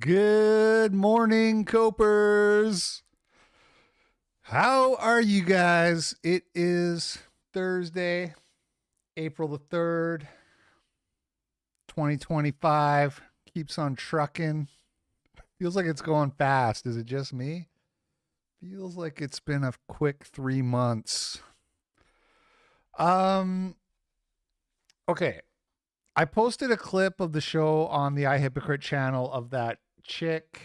Good morning, Copers. How are you guys? It is Thursday, April the 3rd, 2025. Keeps on trucking. Feels like it's going fast. Is it just me? Feels like it's been a quick 3 months. Um, okay. I posted a clip of the show on the Hypocrite channel of that chick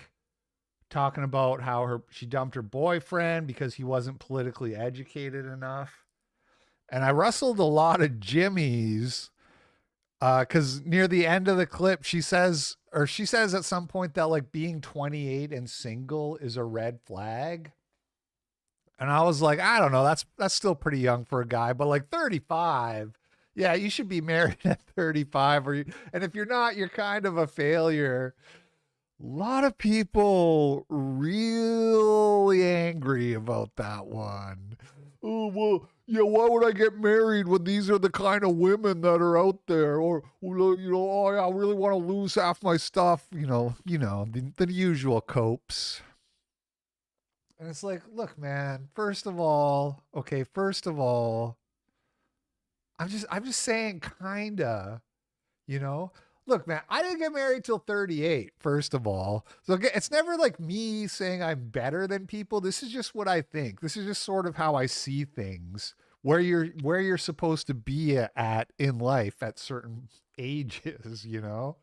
talking about how she dumped her boyfriend because he wasn't politically educated enough. And I rustled a lot of jimmies because near the end of the clip, she says at some point that like being 28 and single is a red flag. And I was like, I don't know, that's still pretty young for a guy, but like 35, yeah, you should be married at 35 and if you're not, you're kind of a failure. A lot of people really angry about that one. Oh, well, yeah, why would I get married when these are the kind of women that are out there? Or, well, oh, yeah, I really want to lose half my stuff. The usual copes. And it's like, look, man, first of all, I'm just saying kinda, you know? Look, man, I didn't get married till 38, first of all. So it's never like me saying I'm better than people. This is just what I think. This is just sort of how I see things. Where you're supposed to be at in life at certain ages, you know?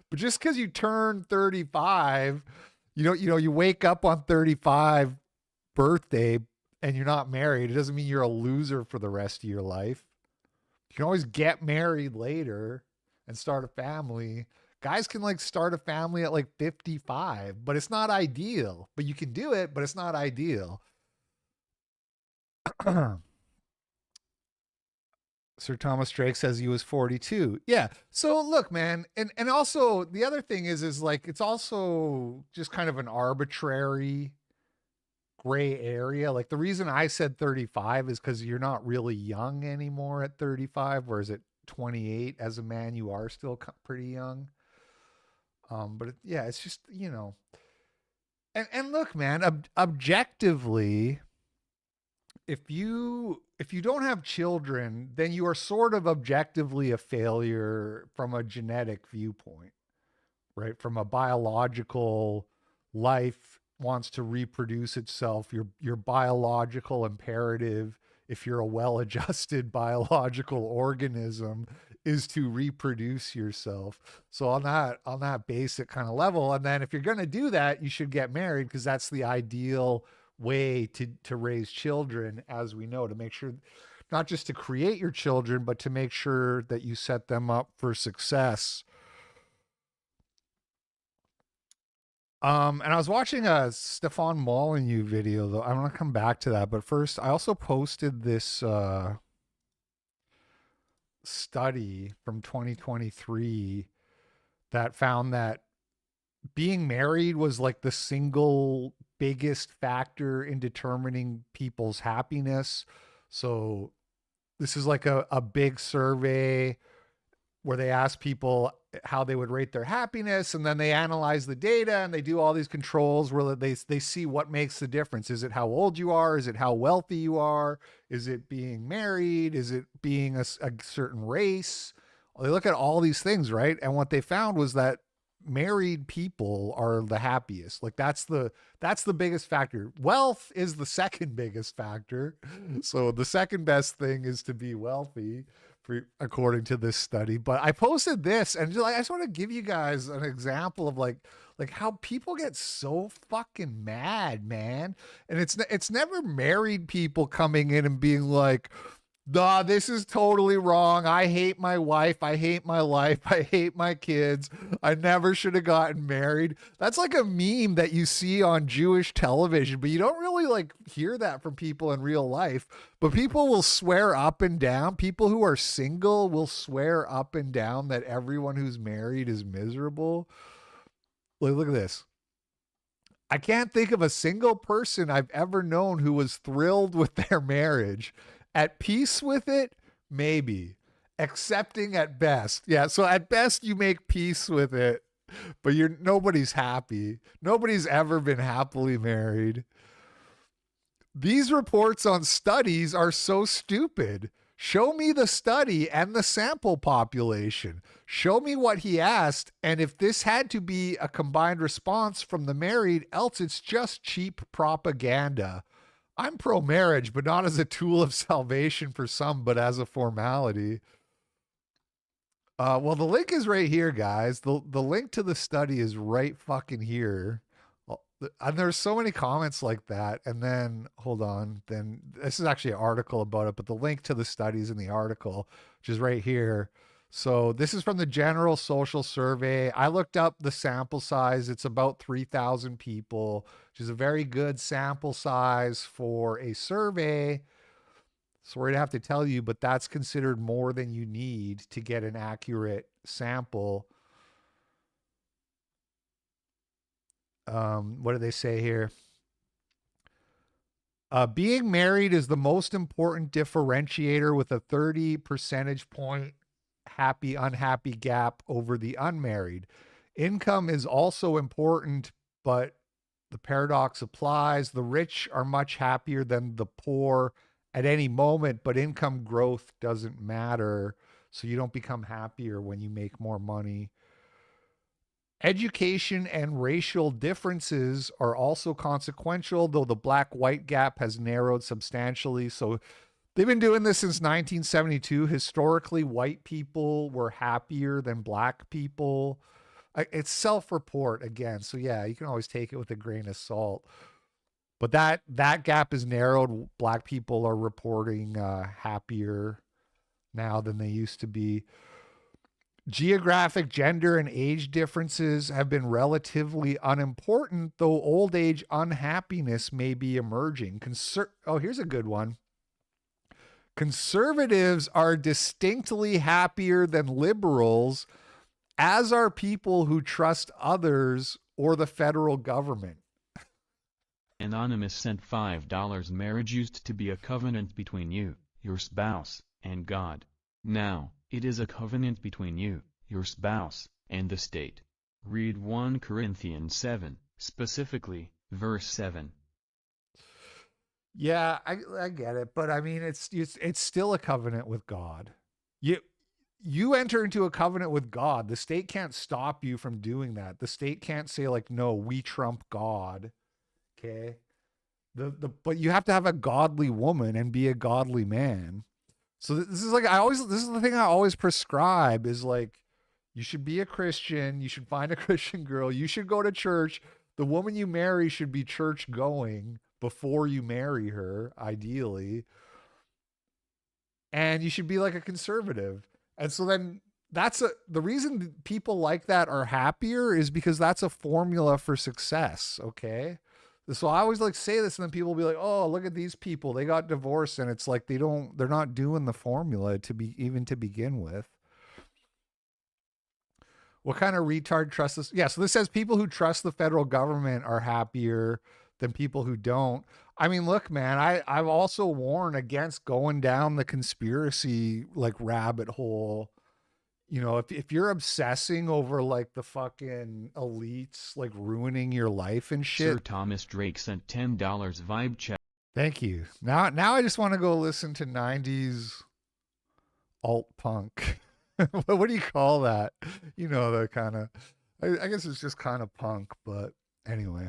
But just because you turn 35, you wake up on 35 birthday and you're not married, it doesn't mean you're a loser for the rest of your life. You can always get married later and start a family. Guys can like start a family at like 55, but it's not ideal. But you can do it, but it's not ideal. Sir Thomas Drake says he was 42. Yeah. So look, man, and also the other thing is like it's also just kind of an arbitrary gray area. Like the reason I said 35 is because you're not really young anymore at 35, whereas at 28 as a man you are still pretty young. Yeah, it's just and look, man, objectively, if you don't have children, then you are sort of objectively a failure from a genetic viewpoint, right? From a biological life wants to reproduce itself, your biological imperative, if you're a well-adjusted biological organism, is to reproduce yourself. So on that basic kind of level, and then if you're going to do that, you should get married because that's the ideal way to raise children, as we know, to make sure not just to create your children, but to make sure that you set them up for success. And I was watching a Stefan Molyneux video though. I want to come back to that, but first, I also posted this study from 2023 that found that being married was like the single biggest factor in determining people's happiness. So this is like a big survey where they ask people how they would rate their happiness, and then they analyze the data and they do all these controls where they see what makes the difference. Is it how old you are? Is it how wealthy you are? Is it being married? Is it being a certain race? They look at all these things, right? And what they found was that married people are the happiest. Like that's the biggest factor. Wealth is the second biggest factor. So the second best thing is to be wealthy, according to this study. But I posted this and just, like, I just want to give you guys an example of like how people get so fucking mad, man. And it's never married people coming in and being like, nah, this is totally wrong. I hate my wife. I hate my life. I hate my kids. I never should have gotten married. That's like a meme that you see on Jewish television, but you don't really like hear that from people in real life. But people will swear up and down. People who are single will swear up and down that everyone who's married is miserable. Look at this. I can't think of a single person I've ever known who was thrilled with their marriage. At peace with it, maybe. Accepting at best. Yeah, so at best you make peace with it. But nobody's happy. Nobody's ever been happily married. These reports on studies are so stupid. Show me the study and the sample population. Show me what he asked, and if this had to be a combined response from the married, else it's just cheap propaganda. I'm pro-marriage, but not as a tool of salvation for some, but as a formality. Well, the link is right here, guys. The link to the study is right fucking here. And there's so many comments like that. And then, hold on. Then this is actually an article about it, but the link to the studies in the article, which is right here. So this is from the General Social Survey. I looked up the sample size. It's about 3,000 people, which is a very good sample size for a survey. Sorry to have to tell you, but that's considered more than you need to get an accurate sample. What do they say here? Being married is the most important differentiator, with a 30 percentage point happy unhappy gap over the unmarried. Income is also important, but the paradox applies. The rich are much happier than the poor at any moment, but income growth doesn't matter. So you don't become happier when you make more money. Education and racial differences are also consequential, though the black-white gap has narrowed substantially. So they've been doing this since 1972. Historically, white people were happier than black people. It's self-report again. So yeah, you can always take it with a grain of salt. But that gap is narrowed. Black people are reporting happier now than they used to be. Geographic, gender, and age differences have been relatively unimportant, though old age unhappiness may be emerging. Here's a good one. Conservatives are distinctly happier than liberals, as are people who trust others or the federal government. Anonymous sent $5. Marriage used to be a covenant between you, your spouse, and God. Now, it is a covenant between you, your spouse, and the state. Read 1 Corinthians 7, specifically, verse 7. Yeah, I get it, but I mean, it's still a covenant with God. You enter into a covenant with God. The state can't stop you from doing that. The state can't say like, no, we trump God. Okay. But you have to have a godly woman and be a godly man. So this is the thing I always prescribe is like, you should be a Christian. You should find a Christian girl. You should go to church. The woman you marry should be church going before you marry her, ideally. And you should be like a conservative. And so then the reason people like that are happier is because that's a formula for success. Okay. So I always like say this, and then people will be like, "Oh, look at these people. They got divorced," and it's like they're not doing the formula to begin with. What kind of retard trust this? Yeah, so this says people who trust the federal government are happier than people who don't. I mean, look, man, I've also warned against going down the conspiracy like rabbit hole. You know, if you're obsessing over like the fucking elites like ruining your life and shit. Sir Thomas Drake sent $10 vibe chat. Thank you. Now I just want to go listen to 90s alt punk. What do you call that? You know, the kind of, I guess it's just kind of punk, but anyway.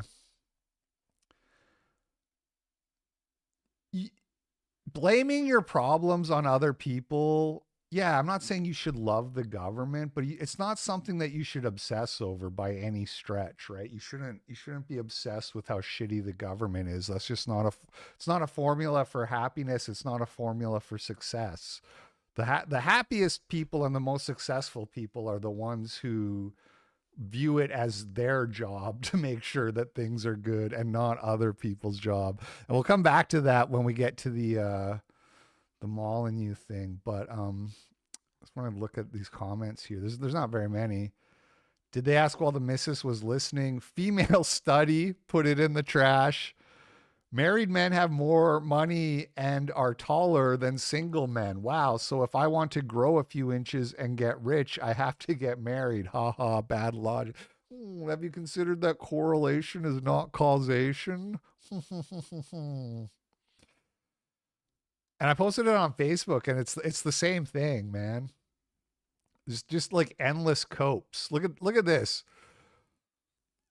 Blaming your problems on other people. Yeah, I'm not saying you should love the government, but it's not something that you should obsess over by any stretch, right? You shouldn't be obsessed with how shitty the government is. That's just it's not a formula for happiness. It's not a formula for success. The happiest people and the most successful people are the ones who view it as their job to make sure that things are good and not other people's job. And we'll come back to that when we get to the Molyneux thing, but I just want to look at these comments here. There's not very many. Did they ask while the missus was listening? Female study, put it in the trash. Married men have more money and are taller than single men. Wow. So if I want to grow a few inches and get rich, I have to get married. Ha ha. Bad logic. Have you considered that correlation is not causation? And I posted it on Facebook, and it's the same thing, man. It's just like endless copes. Look at this.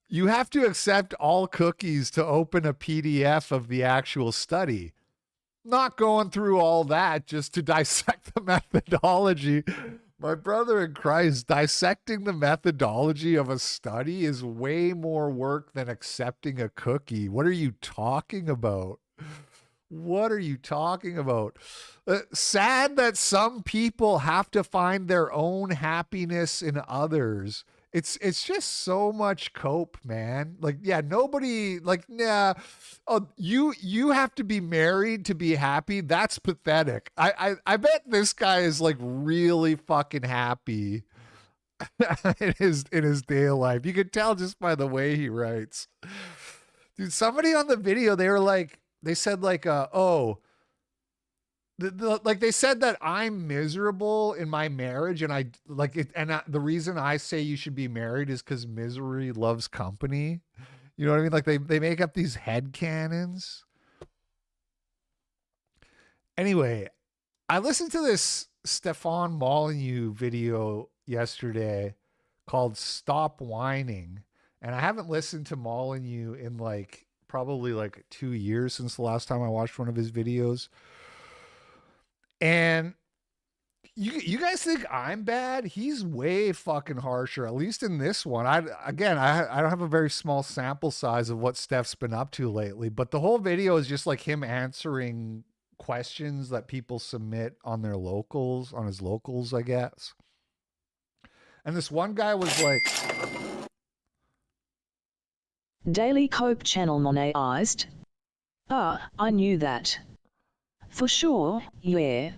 You have to accept all cookies to open a PDF of the actual study. Not going through all that just to dissect the methodology. My brother in Christ, dissecting the methodology of a study is way more work than accepting a cookie. What are you talking about? What are you talking about? Sad that some people have to find their own happiness in others. It's just so much cope, man. Like, yeah, nobody like, nah. Oh, you have to be married to be happy. That's pathetic. I bet this guy is like really fucking happy in his day life. You can tell just by the way he writes. Dude, somebody on the video, they said like, oh, like they said that I'm miserable in my marriage, and I like it, and the reason I say you should be married is because misery loves company. You know what I mean? Like they make up these head canons. Anyway, I listened to this Stefan Molyneux video yesterday called "Stop Whining," and I haven't listened to Molyneux in like probably like 2 years since the last time I watched one of his videos. And you guys think I'm bad? He's way fucking harsher, at least in this one. I don't have a very small sample size of what Steph's been up to lately, but the whole video is just like him answering questions that people submit on their locals, on his locals, I guess. And this one guy was like, Daily Cope channel monetized. Ah, I knew that. For sure, yeah.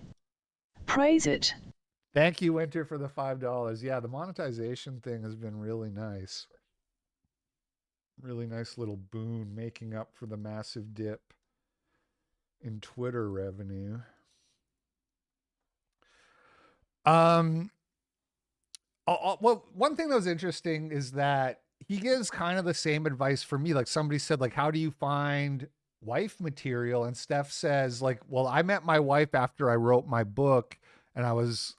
Praise it. thank you, Winter, for the $5. Yeah, the monetization thing has been really nice. Really nice little boon, making up for the massive dip in Twitter revenue. Well, one thing that was interesting is that he gives kind of the same advice for me. Like somebody said, like, how do you find wife material? And Steph says, like, well, I met my wife after I wrote my book, and I was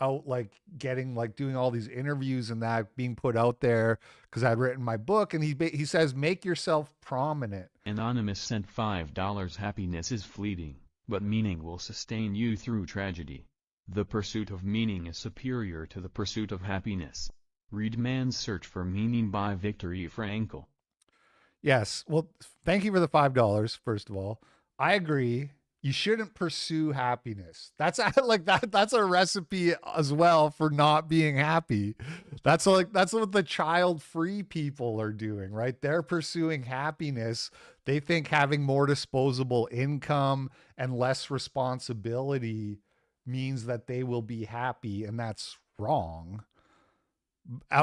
out like getting like doing all these interviews and that being put out there because I'd written my book. And he says, make yourself prominent. Anonymous sent $5. Happiness is fleeting, but meaning will sustain you through tragedy. The pursuit of meaning is superior to the pursuit of happiness. Read Man's Search for Meaning by Viktor Frankl. Yes. Well, thank you for the $5, first of all. I agree. You shouldn't pursue happiness. That's like that. That's a recipe as well for not being happy. That's what the child-free people are doing, right? They're pursuing happiness. They think having more disposable income and less responsibility means that they will be happy, and that's wrong.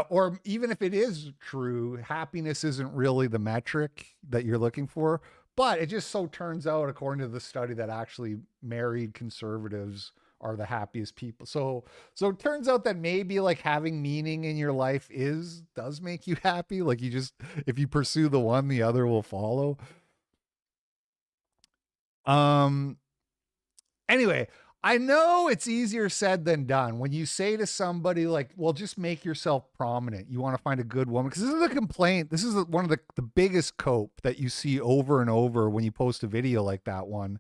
Or even if it is true, happiness isn't really the metric that you're looking for. But it just so turns out, according to the study, that actually married conservatives are the happiest people. So it turns out that maybe like having meaning in your life does make you happy. Like if you pursue the one, the other will follow. Anyway, I know it's easier said than done when you say to somebody like, well, just make yourself prominent. You want to find a good woman. Because this is a complaint. This is one of the biggest cope that you see over and over when you post a video like that one.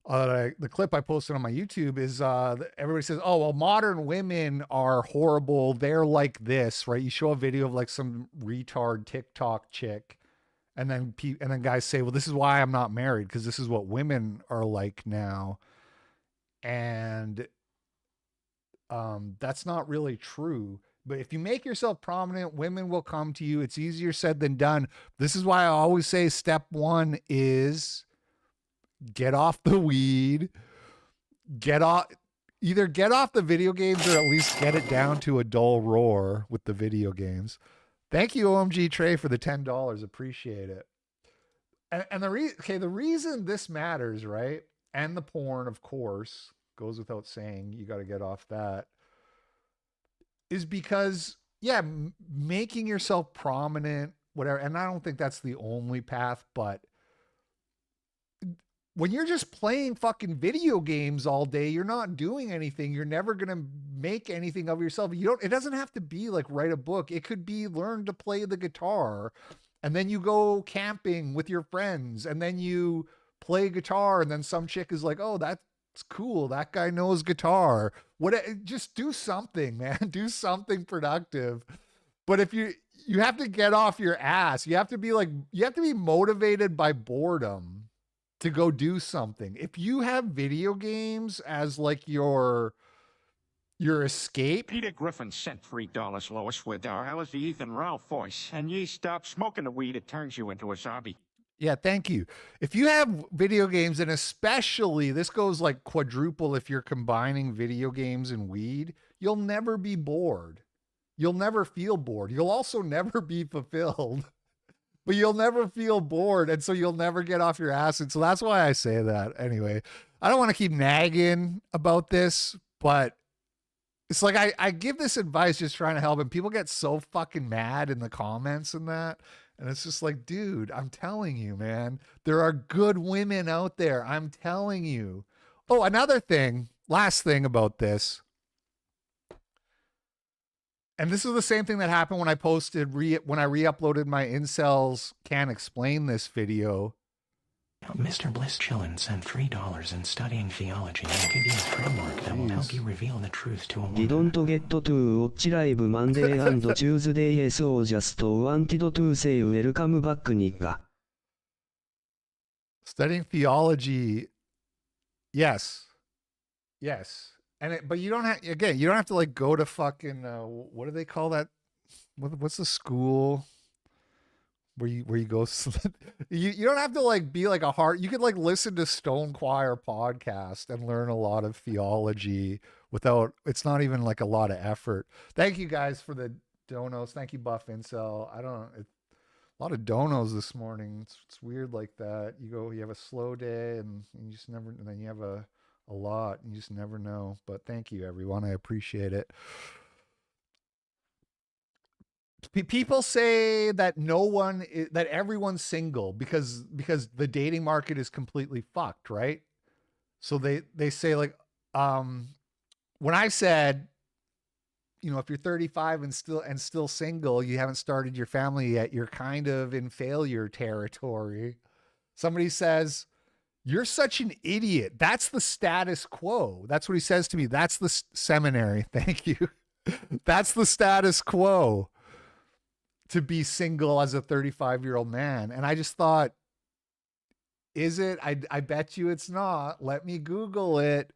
The clip I posted on my YouTube is everybody says, oh, well, modern women are horrible. They're like this, right? You show a video of like some retard TikTok chick. And then guys say, well, this is why I'm not married, because this is what women are like now. And that's not really true. But if you make yourself prominent, women will come to you. It's easier said than done. This is why I always say step one is get off the weed, either get off the video games or at least get it down to a dull roar with the video games. Thank you, OMG Trey, for the $10. Appreciate it. And the reason this matters, right? And the porn, of course, goes without saying. You got to get off that. Is because yeah, making yourself prominent, whatever. And I don't think that's the only path, but when you're just playing fucking video games all day, you're not doing anything. You're never going to make anything of yourself. It doesn't have to be like write a book. It could be learn to play the guitar, and then you go camping with your friends, and then you play guitar, and then some chick is like, "Oh, that's cool. That guy knows guitar." Just do something, man. Do something productive. But if you have to get off your ass. You have to be motivated by boredom to go do something. If you have video games as like your escape. Peter Griffin sent $3, Lois, with that was the Ethan Ralph voice. And ye stop smoking the weed, it turns you into a zombie. Yeah, thank you. If you have video games, and especially this goes like quadruple if you're combining video games and weed, you'll never be bored. You'll never feel bored. You'll also never be fulfilled. But you'll never feel bored, and so you'll never get off your ass. And so that's why I say that. Anyway, I don't want to keep nagging about this, but it's like I give this advice just trying to help, and people get so fucking mad in the comments and that. And it's just like, dude, I'm telling you, man, there are good women out there. I'm telling you. Oh, another thing, last thing about this. And this is the same thing that happened when I when I re-uploaded my Incels Can't Explain This video. Mr. Bliss Chillin sent $3 in studying theology and give you a framework that will help you reveal the truth to a woman. Didn't get to watch live Monday and Tuesday, so just wanted to say welcome back, nigga. Studying theology, yes. But you don't have to like go to fucking what do they call that? What's the school where you go? You don't have to like be like you could like listen to Stone Choir podcast and learn a lot of theology without. It's not even like a lot of effort. Thank you guys for the donos. Thank you, Buff Incel. A lot of donos this morning. It's weird like that. You have a slow day and you just never, and then you have a lot, and you just never know. But thank you, everyone. I appreciate it. People say that that everyone's single because the dating market is completely fucked, right? So they say like, when I said, if you're 35 and still single, you haven't started your family yet, you're kind of in failure territory. Somebody says, "You're such an idiot. That's the status quo." That's what he says to me. That's the seminary. Thank you. That's the status quo, to be single as a 35-year-old man. And I just thought, is it? I bet you it's not. Let me Google it.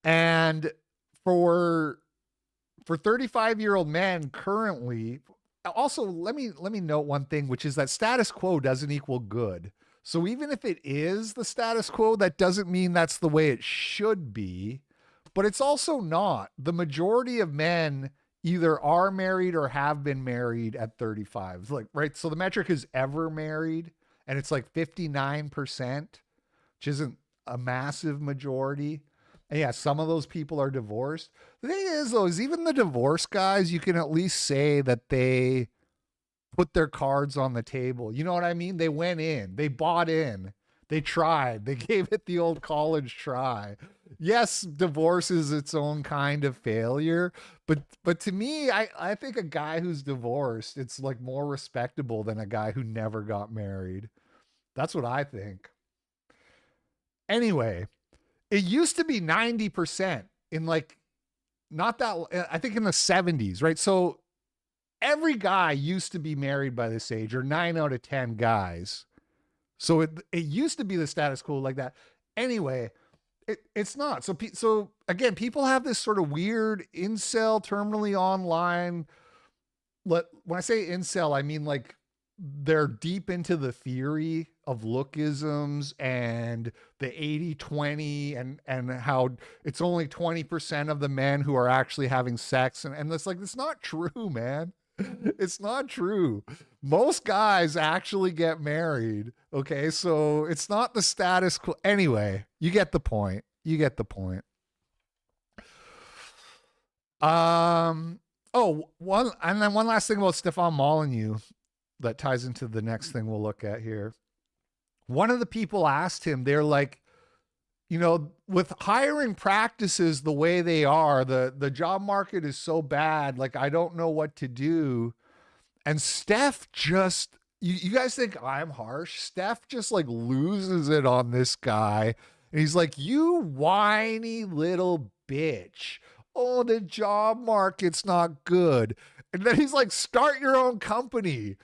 And for 35-year-old men currently, also let me note one thing, which is that status quo doesn't equal good. So even if it is the status quo, that doesn't mean that's the way it should be, but it's also not. The majority of men either are married or have been married at 35. It's like, right? So the metric is ever married, and it's like 59%, which isn't a massive majority. And yeah, some of those people are divorced. The thing is, though, is even the divorced guys, you can at least say that they put their cards on the table. You know what I mean? They went in, they bought in, they tried, they gave it the old college try. Yes, divorce is its own kind of failure, but to me, I think a guy who's divorced, it's like more respectable than a guy who never got married. That's what I think. Anyway, it used to be 90% in like, not that, I think in the 70s, right? So every guy used to be married by this age, or 9 out of 10 guys. So it used to be the status quo like that. Anyway, it's not. So again, people have this sort of weird incel, terminally online. When I say incel, I mean like they're deep into the theory of lookisms and the 80-20 and how it's only 20% of the men who are actually having sex. And it's like, it's not true, man. It's not true. Most guys actually get married. Okay, so it's not the status quo. Anyway, you get the point. You get the point. Oh, one last thing about Stefan Molyneux that ties into the next thing we'll look at here. One of the people asked him, they're like, you know, with hiring practices the way they are, the job market is so bad. Like, I don't know what to do. And Steph just, you guys think I'm harsh? Steph just like loses it on this guy. And he's like, you whiny little bitch. Oh, the job market's not good. And then he's like, start your own company.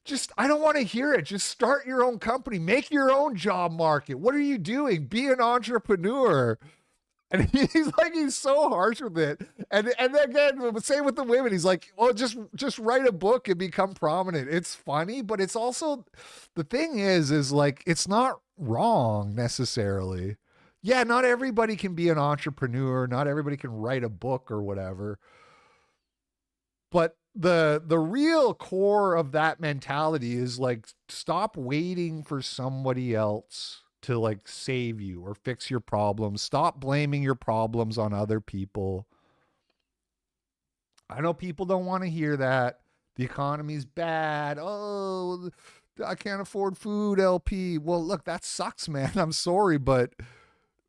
Just, I don't want to hear it. Just start your own company. Make your own job market. What are you doing? Be an entrepreneur. And he's like, he's so harsh with it. And then again, same with the women. He's like, well, just write a book and become prominent. It's funny, but it's also, the thing is like, it's not wrong necessarily. Yeah, not everybody can be an entrepreneur. Not everybody can write a book or whatever. But the real core of that mentality is like, stop waiting for somebody else to like save you or fix your problems. Stop blaming your problems on other people. I know people don't want to hear that. The economy's bad. Oh, I can't afford food, LP. Well, look, that sucks, man. I'm sorry, but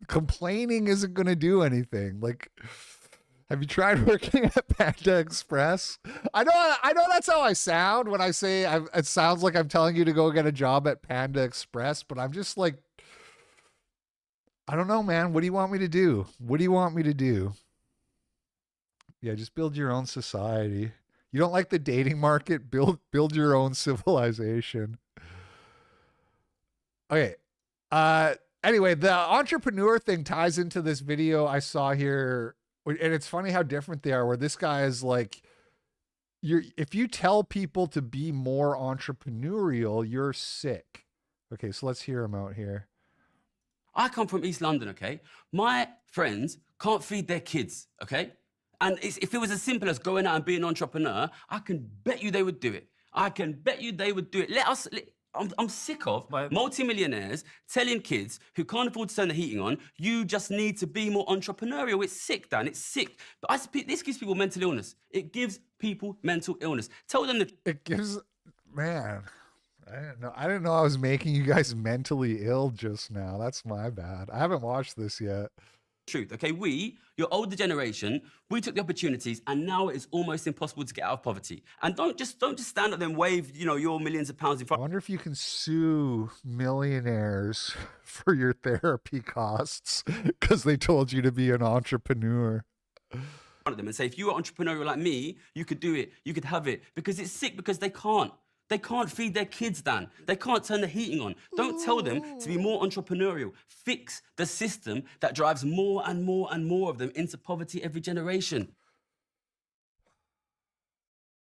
complaining isn't going to do anything. Like, have you tried working at Panda Express? I know that's how I sound when I say it sounds like I'm telling you to go get a job at Panda Express, but I'm just like, I don't know, man. What do you want me to do? What do you want me to do? Yeah, just build your own society. You don't like the dating market? Build your own civilization. Okay. Anyway, the entrepreneur thing ties into this video I saw here. And it's funny how different they are, where this guy is like, if you tell people to be more entrepreneurial, you're sick. Okay, so let's hear him out here. I come from East London, okay? My friends can't feed their kids, okay? And if it was as simple as going out and being an entrepreneur, I can bet you they would do it. I can bet you they would do it. I'm sick of multimillionaires telling kids who can't afford to turn the heating on, you just need to be more entrepreneurial. It's sick, Dan, it's sick. But this gives people mental illness. It gives people mental illness. Tell them it gives, man, I didn't know I was making you guys mentally ill just now. That's my bad. I haven't watched this yet. Truth, okay? Your older generation, we took the opportunities, and now it is almost impossible to get out of poverty. And don't just stand up there and wave, your millions of pounds in front. I wonder if you can sue millionaires for your therapy costs because they told you to be an entrepreneur. Of them and say, if you were entrepreneurial like me, you could do it, you could have it, because it's sick, because they can't. They can't feed their kids, Dan. They can't turn the heating on. Don't tell them to be more entrepreneurial. Fix the system that drives more and more and more of them into poverty every generation.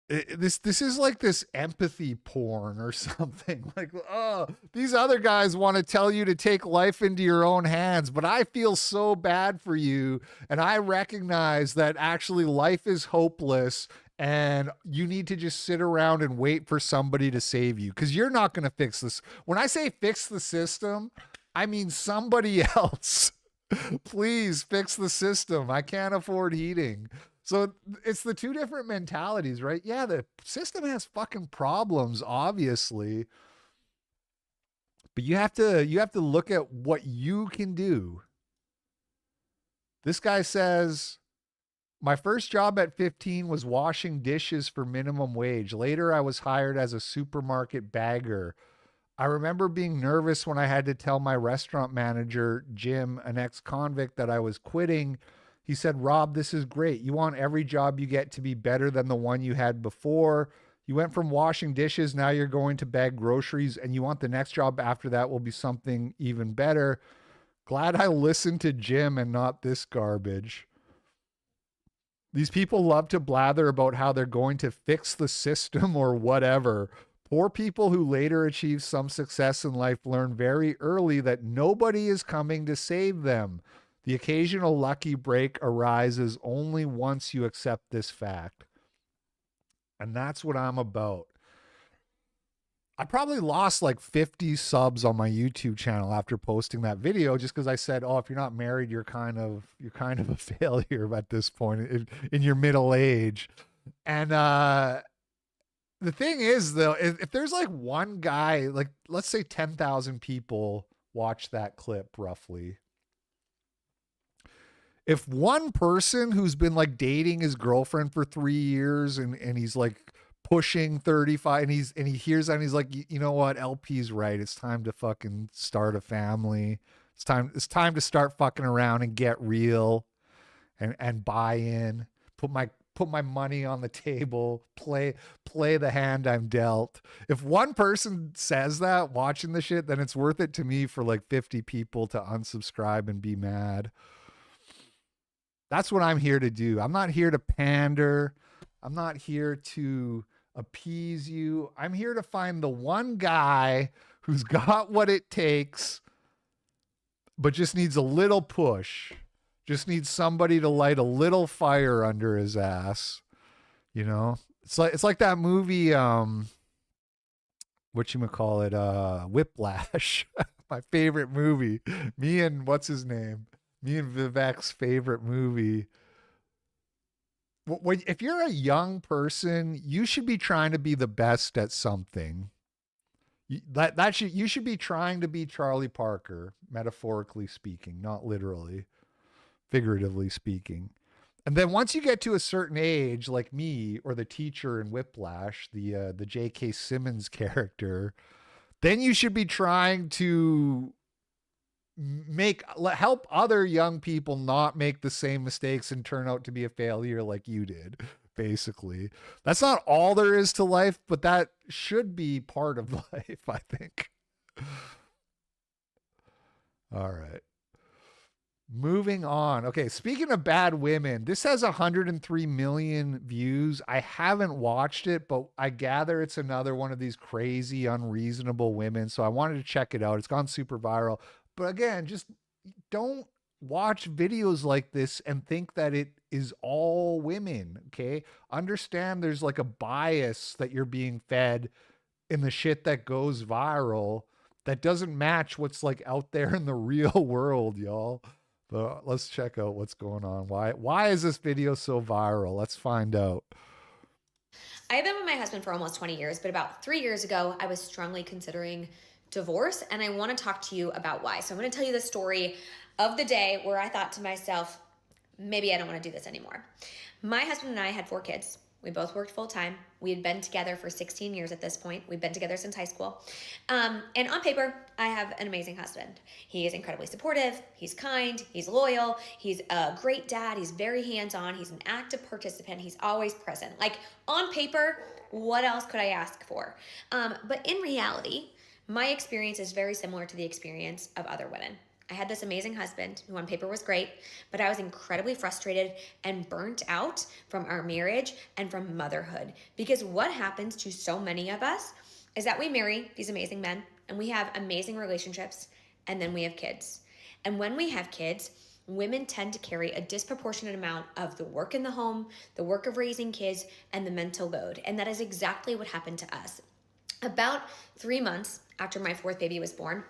This is like this empathy porn or something. Like, oh, these other guys want to tell you to take life into your own hands, but I feel so bad for you, and I recognize that actually life is hopeless, and you need to just sit around and wait for somebody to save you, because you're not going to fix this. When I say fix the system, I mean somebody else. Please fix the system. I can't afford heating. So it's the two different mentalities, right? Yeah, the system has fucking problems, obviously. But you have to look at what you can do. This guy says, my first job at 15 was washing dishes for minimum wage. Later, I was hired as a supermarket bagger. I remember being nervous when I had to tell my restaurant manager, Jim, an ex-convict, that I was quitting. He said, Rob, this is great. You want every job you get to be better than the one you had before. You went from washing dishes, now you're going to bag groceries, and you want the next job after that will be something even better. Glad I listened to Jim and not this garbage. These people love to blather about how they're going to fix the system or whatever. Poor people who later achieve some success in life learn very early that nobody is coming to save them. The occasional lucky break arises only once you accept this fact. And that's what I'm about. I probably lost like 50 subs on my YouTube channel after posting that video, just because I said, "Oh, if you're not married, you're kind of a failure at this point in your middle age." And the thing is, though, if there's like one guy, like let's say 10,000 people watch that clip roughly. If one person who's been like dating his girlfriend for 3 years and he's like pushing 35 and he hears that and he's like, you know what, LP's right. It's time to fucking start a family. It's time to start fucking around and get real and buy in. Put my money on the table, play the hand I'm dealt. If one person says that watching the shit, then it's worth it to me for like 50 people to unsubscribe and be mad. That's what I'm here to do. I'm not here to pander. I'm not here to appease you. I'm here to find the one guy who's got what it takes, but just needs a little push. Just needs somebody to light a little fire under his ass. You know? It's like that movie, whatchamacallit, Whiplash. My favorite movie. Me and what's his name? Me and Vivek's favorite movie. If you're a young person, you should be trying to be the best at something. You should be trying to be Charlie Parker, metaphorically speaking, not literally, figuratively speaking. And then once you get to a certain age, like me or the teacher in Whiplash, the J.K. Simmons character, then you should be trying to help other young people not make the same mistakes and turn out to be a failure like you did. Basically, that's not all there is to life, but that should be part of life, I think. All right, moving on. Okay, speaking of bad women, this has 103 million views. I haven't watched it, but I gather it's another one of these crazy, unreasonable women, so I wanted to check it out. It's gone super viral. But again, just don't watch videos like this and think that it is all women, okay? Understand there's like a bias that you're being fed in the shit that goes viral that doesn't match what's like out there in the real world, y'all. But let's check out what's going on. Why is this video so viral? Let's find out. I've been with my husband for almost 20 years, but about 3 years ago, I was strongly considering divorce, and I want to talk to you about why. So I'm going to tell you the story of the day where I thought to myself, maybe I don't want to do this anymore. My husband and I had 4 kids. We both worked full time. We had been together for 16 years at this point. We've been together since high school. And on paper, I have an amazing husband. He is incredibly supportive. He's kind. He's loyal. He's a great dad. He's very hands-on. He's an active participant. He's always present. Like on paper, what else could I ask for? But in reality, my experience is very similar to the experience of other women. I had this amazing husband who on paper was great, but I was incredibly frustrated and burnt out from our marriage and from motherhood. Because what happens to so many of us is that we marry these amazing men and we have amazing relationships and then we have kids. And when we have kids, women tend to carry a disproportionate amount of the work in the home, the work of raising kids, and the mental load. And that is exactly what happened to us. About 3 months after my 4th baby was born,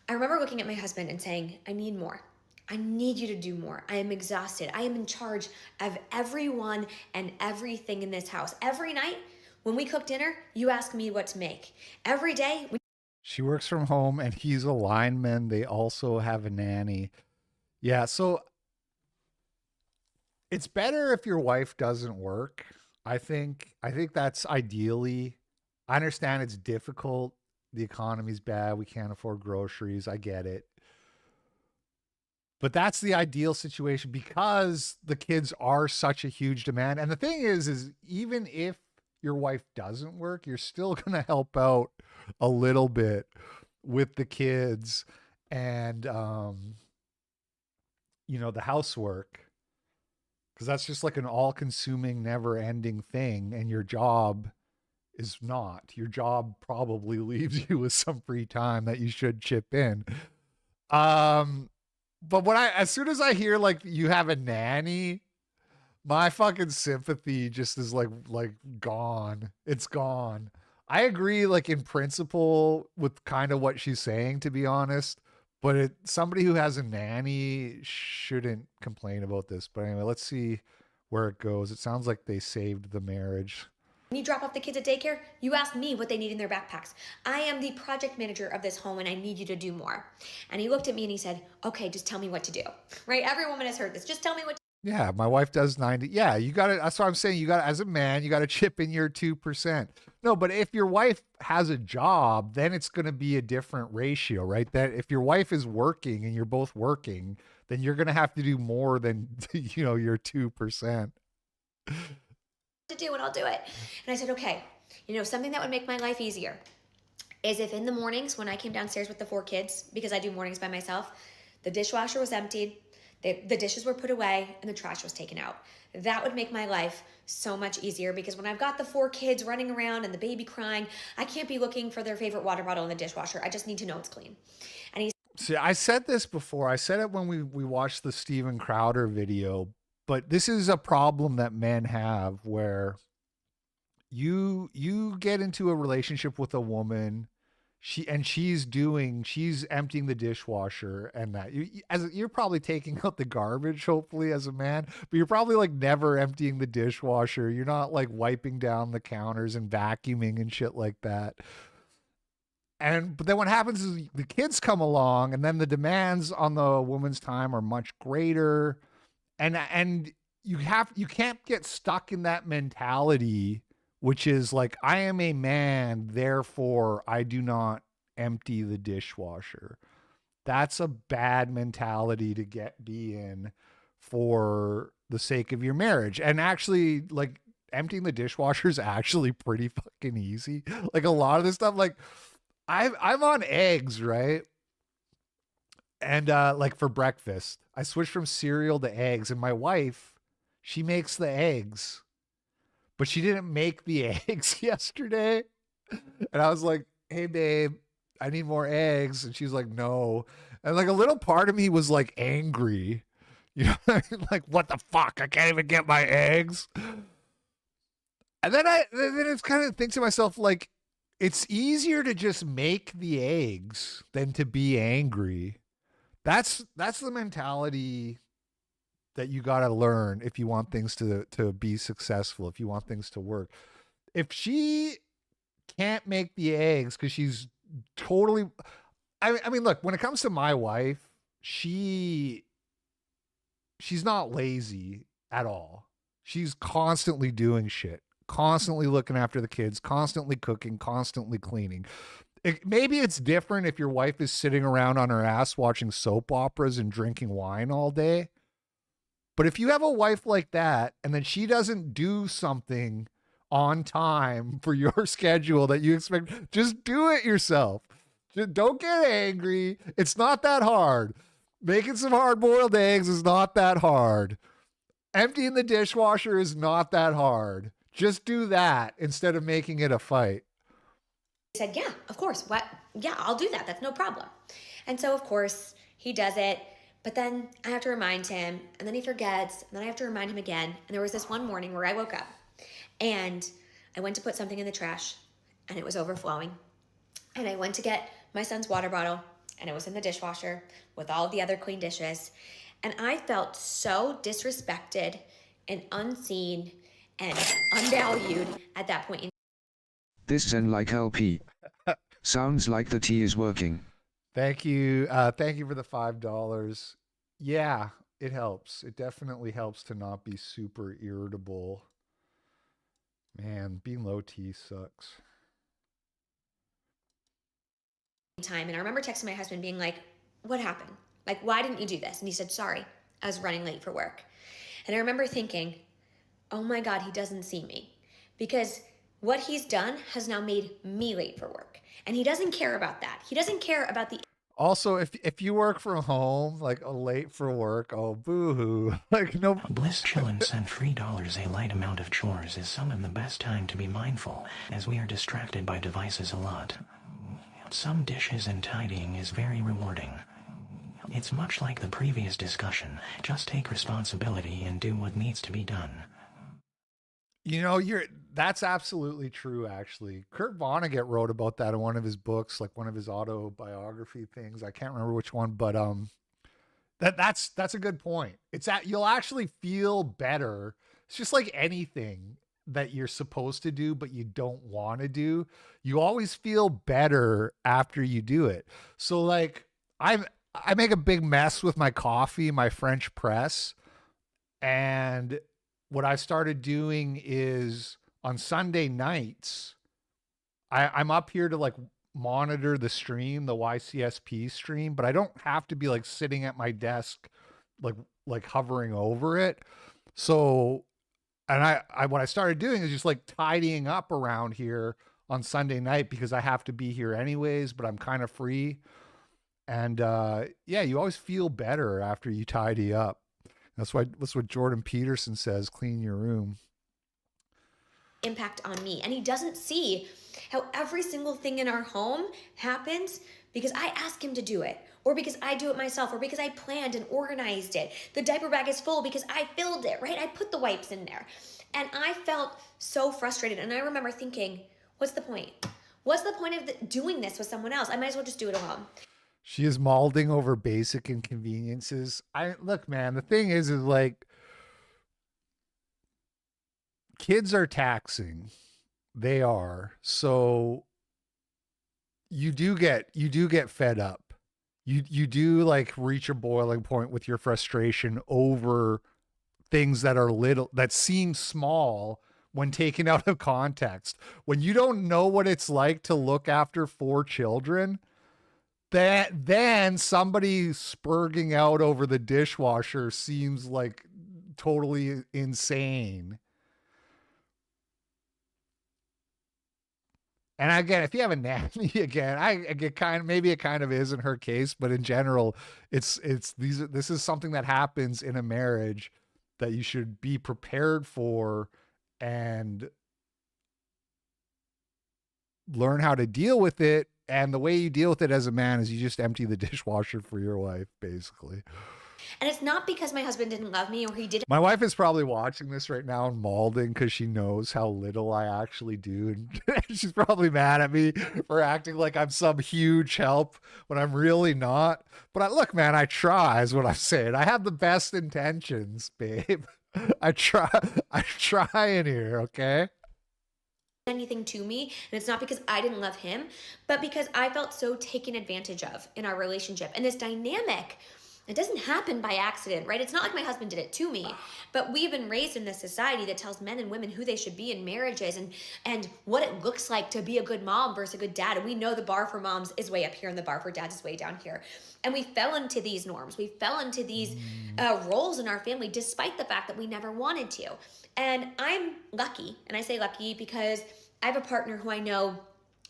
I remember looking at my husband and saying, I need more. I need you to do more. I am exhausted. I am in charge of everyone and everything in this house. Every night when we cook dinner, you ask me what to make. Every day. She works from home and he's a lineman. They also have a nanny. Yeah, so it's better if your wife doesn't work. I think that's ideally. I understand it's difficult. The economy's bad. We can't afford groceries. I get it. But that's the ideal situation because the kids are such a huge demand. And the thing is even if your wife doesn't work, you're still going to help out a little bit with the kids and, the housework. Because that's just like an all-consuming, never-ending thing. And your job is not. Your job probably leaves you with some free time that you should chip in. But as soon as I hear like you have a nanny, My fucking sympathy just is like gone. It's gone. I agree, like in principle, with kind of what she's saying, to be honest. But somebody who has a nanny shouldn't complain about this. But anyway, let's see where it goes. It sounds like they saved the marriage. When you drop off the kids at daycare, you ask me what they need in their backpacks. I am the project manager of this home and I need you to do more. And he looked at me and he said, okay, just tell me what to do. Right? Every woman has heard this. Just tell me what to do. Yeah, my wife does 90. Yeah, you got to, that's what I'm saying. You got to, as a man, you got to chip in your 2%. No, but if your wife has a job, then it's going to be a different ratio, right? That if your wife is working and you're both working, then you're going to have to do more than, your 2%. To do and I'll do it. And I said, okay, something that would make my life easier is if in the mornings when I came downstairs with the 4 kids, because I do mornings by myself, the dishwasher was emptied, the dishes were put away, and the trash was taken out. That would make my life so much easier, because when I've got the 4 kids running around and the baby crying, I can't be looking for their favorite water bottle in the dishwasher. I just need to know it's clean. And he See, I said this before. I said it when we watched the Steven Crowder video, but this is a problem that men have where you get into a relationship with a woman, she's emptying the dishwasher, and that you're probably taking out the garbage, hopefully, as a man, but you're probably like never emptying the dishwasher. You're not like wiping down the counters and vacuuming and shit like that. But then what happens is the kids come along, and then the demands on the woman's time are much greater. And you can't get stuck in that mentality, which is like, I am a man, therefore I do not empty the dishwasher. That's a bad mentality to be in for the sake of your marriage. And actually, like, emptying the dishwasher is actually pretty fucking easy. Like, a lot of this stuff, like, I'm on eggs, right? And like for breakfast, I switched from cereal to eggs, and my wife, she makes the eggs, but she didn't make the eggs yesterday. And I was like, hey babe, I need more eggs. And she's like, no. And like a little part of me was like angry, like, what the fuck? I can't even get my eggs. And then it's kind of think to myself, like, it's easier to just make the eggs than to be angry. That's the mentality that you got to learn if you want things to be successful, if you want things to work. If she can't make the eggs because she's totally, I mean, look, when it comes to my wife, she's not lazy at all. She's constantly doing shit, constantly looking after the kids, constantly cooking, constantly cleaning. Maybe it's different if your wife is sitting around on her ass watching soap operas and drinking wine all day. But if you have a wife like that, and then she doesn't do something on time for your schedule that you expect, just do it yourself. Just don't get angry. It's not that hard. Making some hard-boiled eggs is not that hard. Emptying the dishwasher is not that hard. Just do that instead of making it a fight. He said, yeah, of course. What? Yeah, I'll do that. That's no problem. And so, of course, he does it. But then I have to remind him, and then he forgets, and then I have to remind him again. And there was this one morning where I woke up, and I went to put something in the trash, and it was overflowing. And I went to get my son's water bottle, and it was in the dishwasher with all the other clean dishes. And I felt so disrespected and unseen and unvalued at that point. This Zen like LP. Sounds like the tea is working. Thank you. Thank you for the $5. Yeah, it helps. It definitely helps to not be super irritable. Man, being low T sucks. Time, and I remember texting my husband being like, what happened? Like, why didn't you do this? And he said, sorry, I was running late for work. And I remember thinking, oh my God, he doesn't see me. Because what he's done has now made me late for work. And he doesn't care about that. He doesn't care about the... Also, if you work from home, like late for work, oh, boo-hoo. Like, no... Bliss Chillin' sent $3. A light amount of chores is some of the best time to be mindful, as we are distracted by devices a lot. Some dishes and tidying is very rewarding. It's much like the previous discussion. Just take responsibility and do what needs to be done. You know, that's absolutely true, actually. Kurt Vonnegut wrote about that in one of his books, like one of his autobiography things. I can't remember which one, but that's a good point. You'll actually feel better. It's just like anything that you're supposed to do but you don't want to do. You always feel better after you do it. So like I make a big mess with my coffee, my French press, and what I started doing is on Sunday nights, I'm up here to like monitor the stream, the YCSP stream, but I don't have to be like sitting at my desk, like hovering over it. So, and what I started doing is just like tidying up around here on Sunday night because I have to be here anyways, but I'm kind of free. And yeah, you always feel better after you tidy up. That's what Jordan Peterson says, clean your room. Impact on me. And he doesn't see how every single thing in our home happens because I ask him to do it, or because I do it myself, or because I planned and organized it. The diaper bag is full because I filled it, right? I put the wipes in there. And I felt so frustrated. And I remember thinking, what's the point? What's the point of doing this with someone else? I might as well just do it alone. She is malding over basic inconveniences. Look, man, the thing is like kids are taxing. They are. So you do get fed up. You do like reach a boiling point with your frustration over things that seem small when taken out of context. When you don't know what it's like to look after 4 children, then somebody spurging out over the dishwasher seems like totally insane. And again, if you have a nanny, again, I get maybe it kind of is in her case, but in general, this is something that happens in a marriage that you should be prepared for and learn how to deal with it. And the way you deal with it as a man is you just empty the dishwasher for your wife, basically. And it's not because my husband didn't love me or he didn't. My wife is probably watching this right now and malding because she knows how little I actually do. And she's probably mad at me for acting like I'm some huge help when I'm really not. But look, man, I try is what I'm saying. I have the best intentions, babe. I try in here, okay? Anything to me, and it's not because I didn't love him, but because I felt so taken advantage of in our relationship. And this dynamic, it doesn't happen by accident, right? It's not like my husband did it to me, but we've been raised in this society that tells men and women who they should be in marriages and what it looks like to be a good mom versus a good dad. And we know the bar for moms is way up here and the bar for dads is way down here. And we fell into these norms. We fell into these roles in our family despite the fact that we never wanted to. And I'm lucky, and I say lucky because I have a partner who I know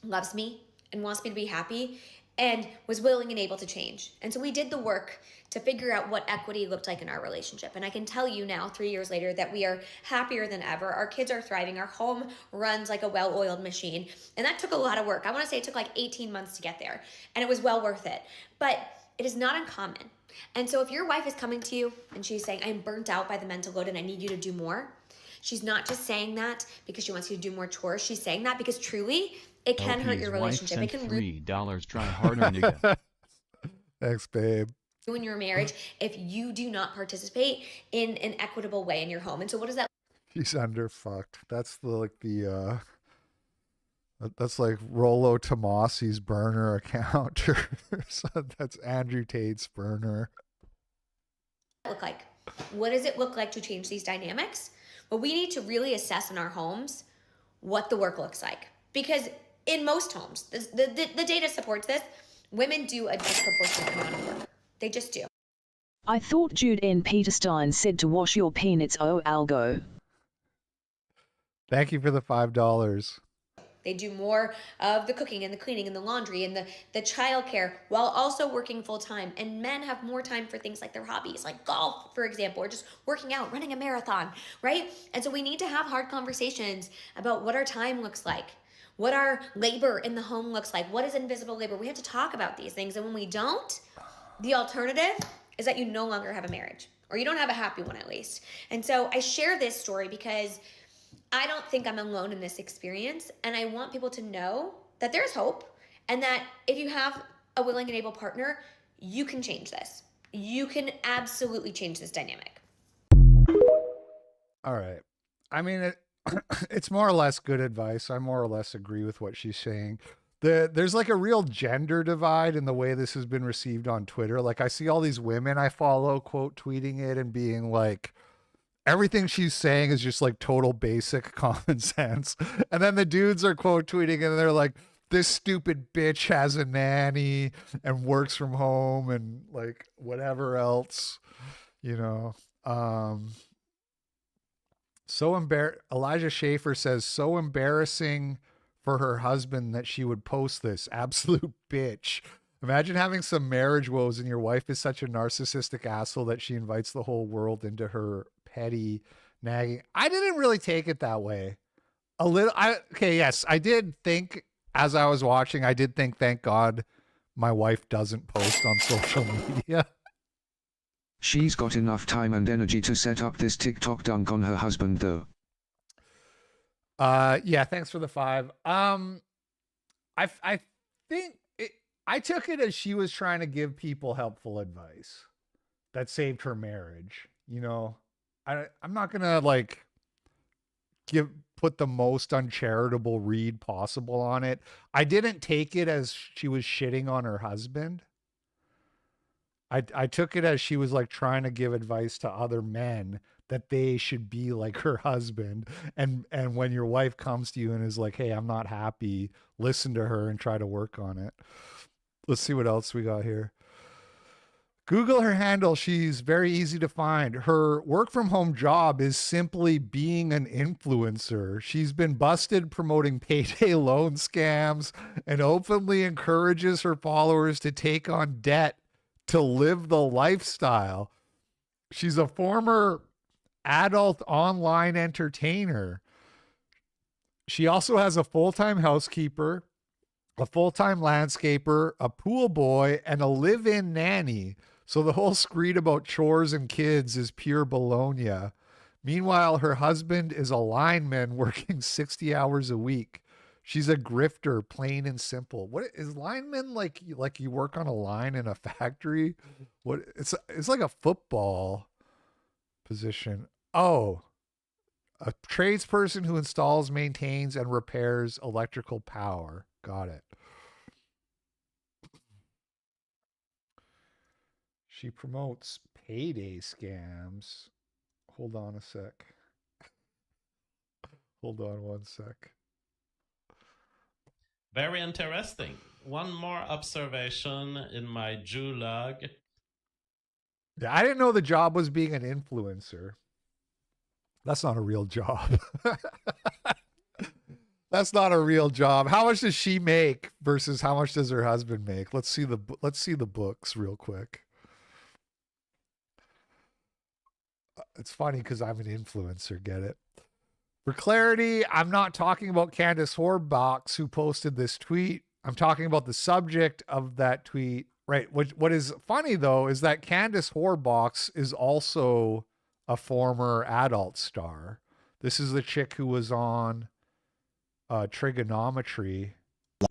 loves me and wants me to be happy and was willing and able to change. And so we did the work to figure out what equity looked like in our relationship. And I can tell you now, 3 years later, that we are happier than ever. Our kids are thriving. Our home runs like a well-oiled machine. And that took a lot of work. I want to say it took like 18 months to get there. And it was well worth it. But it is not uncommon. And so if your wife is coming to you and she's saying, I'm burnt out by the mental load and I need you to do more, she's not just saying that because she wants you to do more chores. She's saying that because truly it can hurt your relationship. It can $3. Try harder, nigga. Thanks, babe. ruin your marriage if you do not participate in an equitable way in your home. And so what does that? He's underfucked. That's that's like Rollo Tomasi's burner account. So that's Andrew Tate's burner. Look like? What does it look like to change these dynamics? Well, we need to really assess in our homes what the work looks like. Because in most homes, the data supports this, women do a disproportionate amount of work. They just do. I thought Jude N. Peterstein said to wash your peanuts. Oh, Algo. Thank you for the $5. They do more of the cooking and the cleaning and the laundry and the childcare while also working full time. And men have more time for things like their hobbies, like golf, for example, or just working out, running a marathon, right? And so we need to have hard conversations about what our time looks like, what our labor in the home looks like, what is invisible labor. We have to talk about these things. And when we don't, The alternative is that you no longer have a marriage, or you don't have a happy one at least. And so I share this story because I don't think I'm alone in this experience, and I want people to know that there's hope, and that if you have a willing and able partner, you can change this. You can absolutely change this dynamic. All right. I mean, it's more or less good advice. I more or less agree with what she's saying. There's like a real gender divide in the way this has been received on Twitter. Like I see all these women I follow quote tweeting it and being like, everything she's saying is just like total basic common sense. And then the dudes are quote tweeting and they're like, this stupid bitch has a nanny and works from home and like whatever else, you know. Elijah Schaefer says, so embarrassing for her husband that she would post this. Absolute bitch. Imagine having some marriage woes and your wife is such a narcissistic asshole that she invites the whole world into her petty nagging. I didn't really take it that way. Yes, I did think as I was watching, I did think, thank God my wife doesn't post on social media. She's got enough time and energy to set up this TikTok dunk on her husband though. Yeah, thanks for the 5. I think I took it as she was trying to give people helpful advice that saved her marriage. You know, I'm not gonna like put the most uncharitable read possible on it. I didn't take it as she was shitting on her husband. I took it as she was like trying to give advice to other men that they should be like her husband. And when your wife comes to you and is like, hey, I'm not happy, listen to her and try to work on it. Let's see what else we got here. Google her handle. She's very easy to find. Her work from home job is simply being an influencer. She's been busted promoting payday loan scams and openly encourages her followers to take on debt to live the lifestyle. She's a former adult online entertainer. She also has a full-time housekeeper, a full-time landscaper, a pool boy, and a live-in nanny. So the whole screed about chores and kids is pure baloney. Meanwhile, her husband is a lineman working 60 hours a week. She's a grifter, plain and simple. What is lineman like? You work on a line in a factory? What? It's like a football position. Oh, a tradesperson who installs, maintains, and repairs electrical power. Got it. She promotes payday scams. Hold on a sec. Hold on one sec. Very interesting. One more observation in my Jew log. Yeah, I didn't know the job was being an influencer. That's not a real job. That's not a real job. How much does she make versus how much does her husband make? Let's see the books real quick. It's funny because I'm an influencer, get it? For clarity, I'm not talking about Candace Horbox who posted this tweet. I'm talking about the subject of that tweet. Right. What is funny though is that Candace Horbox is also a former adult star. This is the chick who was on Trigonometry.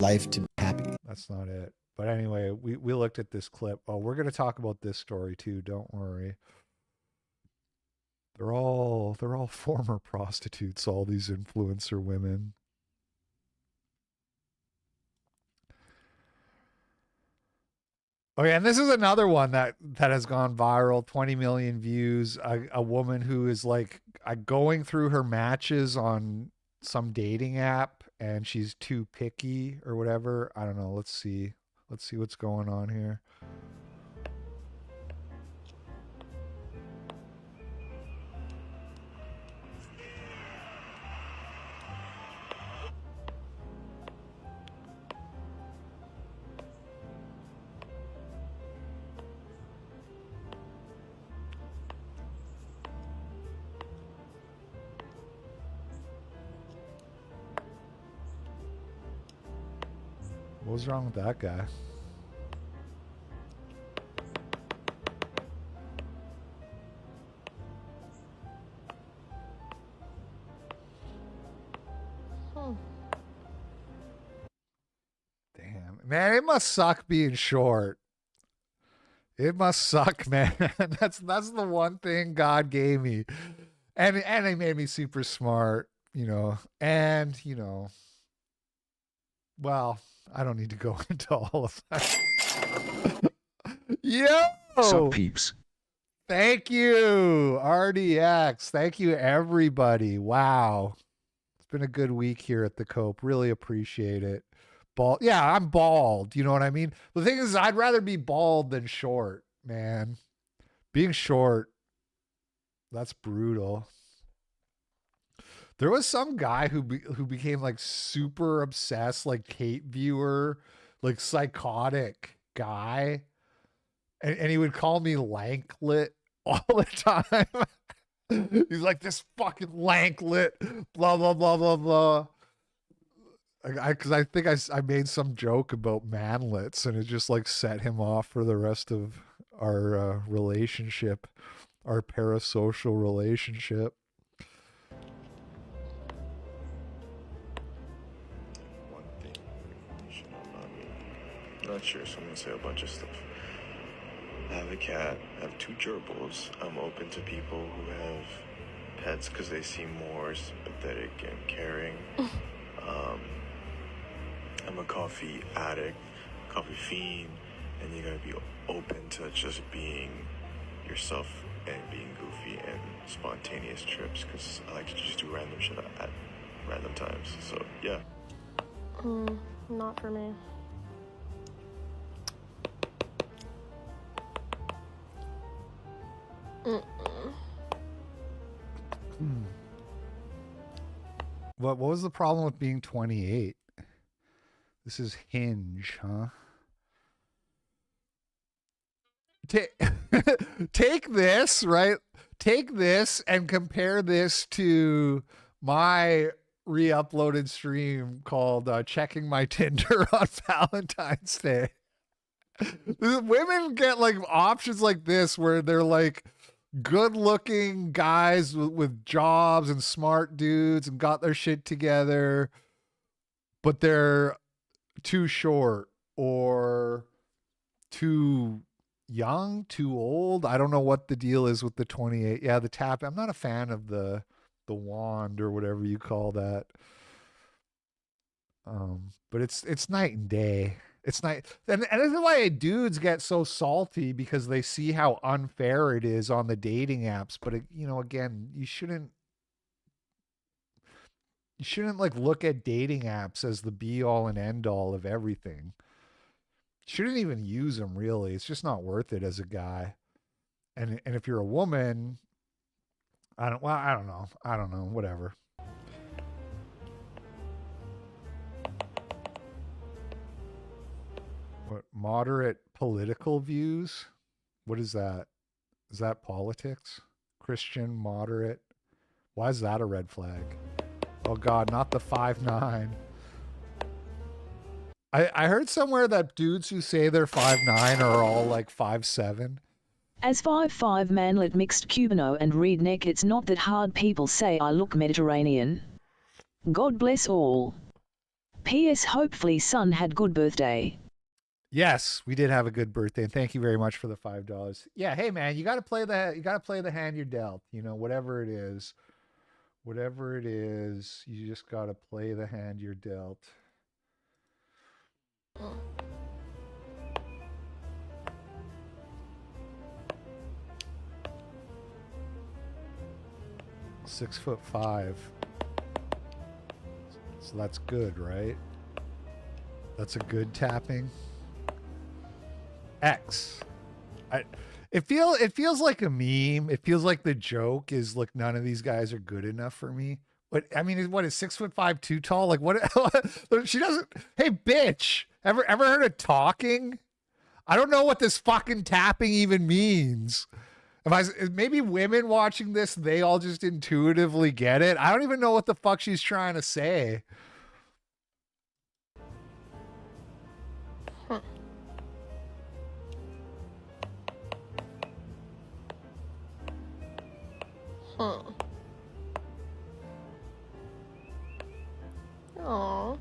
Life to be happy. That's not it. But anyway, we looked at this clip. Oh, we're going to talk about this story too. Don't worry. They're all former prostitutes, all these influencer women. Okay, and this is another one that has gone viral, 20 million views. A woman who is like going through her matches on some dating app and she's too picky or whatever. I don't know. Let's see what's going on here. What was wrong with that guy? Man, it must suck being short. It must suck, man. That's the one thing God gave me. And it made me super smart, And, well, I don't need to go into all of that. Yo! Sup peeps. Thank you, RDX. Thank you, everybody. Wow. It's been a good week here at the Cope. Really appreciate it. Bald. Yeah, I'm bald. You know what I mean? The thing is, I'd rather be bald than short, man. Being short, that's brutal. There was some guy who became like super obsessed, like Kate viewer, like psychotic guy. And he would call me lanklet all the time. He's like, this fucking lanklet, blah, blah, blah, blah, blah. Because I think I made some joke about manlets, and it just like set him off for the rest of our relationship, our parasocial relationship. One thing you should know about me. Not sure, so I'm gonna say a bunch of stuff. I have a cat, I have 2 gerbils. I'm open to people who have pets because they seem more sympathetic and caring. I'm a coffee addict, coffee fiend, and you gotta be open to just being yourself and being goofy and spontaneous trips, because I like to just do random shit at random times. So yeah. Not for me. What was the problem with being 28? This is Hinge, huh? Take this, right? Take this and compare this to my re-uploaded stream called Checking My Tinder on Valentine's Day. Women get like options like this where they're like good-looking guys with jobs and smart dudes and got their shit together, but they're too short or too young, too old. I don't know what the deal is with the 28. Yeah, the tap. I'm not a fan of the wand or whatever you call that. But it's night and day. It's night, and this is why dudes get so salty, because they see how unfair it is on the dating apps. But again, you shouldn't like look at dating apps as the be all and end all of everything. Shouldn't even use them, really. It's just not worth it as a guy. And if you're a woman, I don't know, whatever. What, moderate political views? What is that? Is that politics? Christian moderate? Why is that a red flag? Oh God, not the 5'9". I heard somewhere that dudes who say they're 5'9" are all like 5'7". As 5'5" manlet mixed Cubano and redneck, it's not that hard. People say I look Mediterranean. God bless all. P.S. Hopefully son had good birthday. Yes, we did have a good birthday, and thank you very much for the $5. Yeah, hey man, you gotta play the hand you're dealt. Whatever it is, you just gotta play the hand you're dealt. Oh. 6'5". So that's good, right? That's a good tapping. X. It feels like a meme. It feels like the joke is, look, none of these guys are good enough for me. But I mean, what is 6'5" too tall? Like what? She doesn't. Hey, bitch. Ever heard of talking? I don't know what this fucking tapping even means. Maybe women watching this, they all just intuitively get it. I don't even know what the fuck she's trying to say. Huh. Huh. Aww.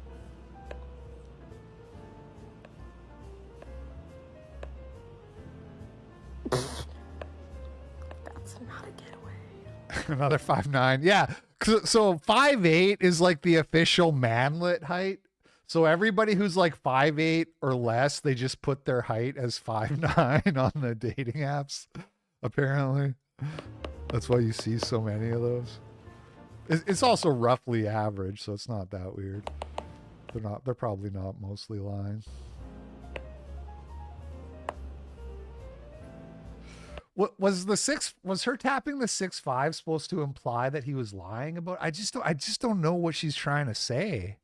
Another 5'9". Yeah. So 5'8" is like the official manlet height. So everybody who's like 5'8" or less, they just put their height as 5'9" on the dating apps, apparently. That's why you see so many of those. It's also roughly average, so it's not that weird. They're probably not mostly lying. What was her tapping the 6'5" supposed to imply that he was lying about? I just don't know what she's trying to say.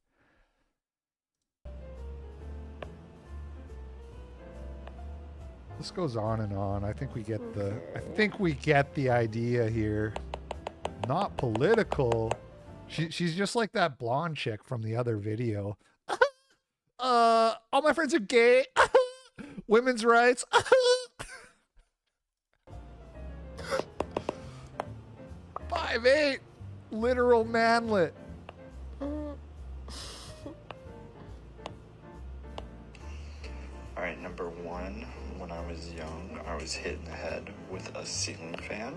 This goes on and on. I think we get the idea here. Not political. She's just like that blonde chick from the other video. All my friends are gay. Women's rights. 5'8", literal manlet. Alright, number 1, when I was young, I was hit in the head with a ceiling fan.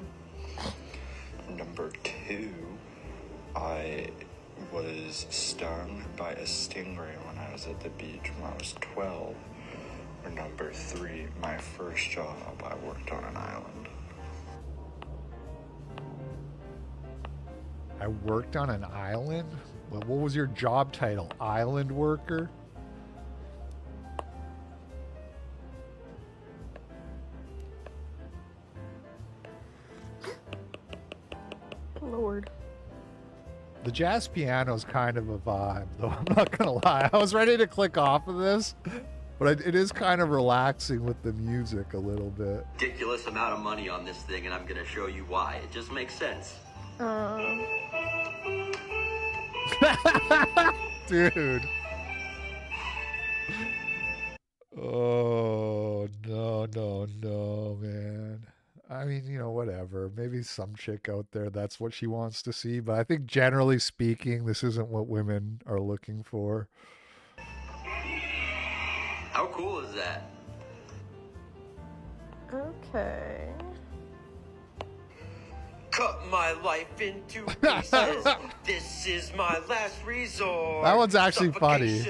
Number 2, I was stung by a stingray when I was at the beach when I was 12. Or number 3, my first job, I worked on an island. I worked on an island? What was your job title? Island worker? Lord. The jazz piano is kind of a vibe, though. I'm not gonna lie. I was ready to click off of this, but it is kind of relaxing with the music a little bit. Ridiculous amount of money on this thing, and I'm gonna show you why. It just makes sense. Dude. Oh, no, man. I mean, you know, whatever. Maybe some chick out there, that's what she wants to see. But I think generally speaking, this isn't what women are looking for. How cool is that? Okay. Cut my life into pieces. This is my last resort. That one's actually funny.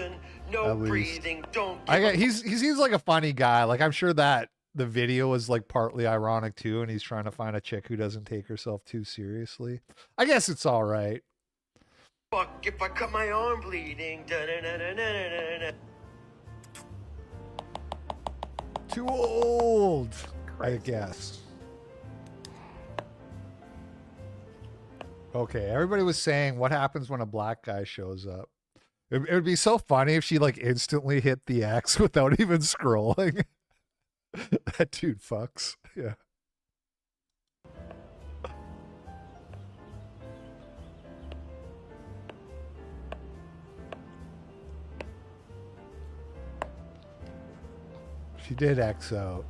No at least. breathing. Don't. He seems like a funny guy. Like, I'm sure that the video is like partly ironic too, and he's trying to find a chick who doesn't take herself too seriously. I guess it's all right. Fuck if I cut my arm bleeding. Da-da-da-da-da-da-da. Too old, I guess. Okay, everybody was saying what happens when a black guy shows up. It would be so funny if she like instantly hit the X without even scrolling. That dude fucks. Yeah. She did X out.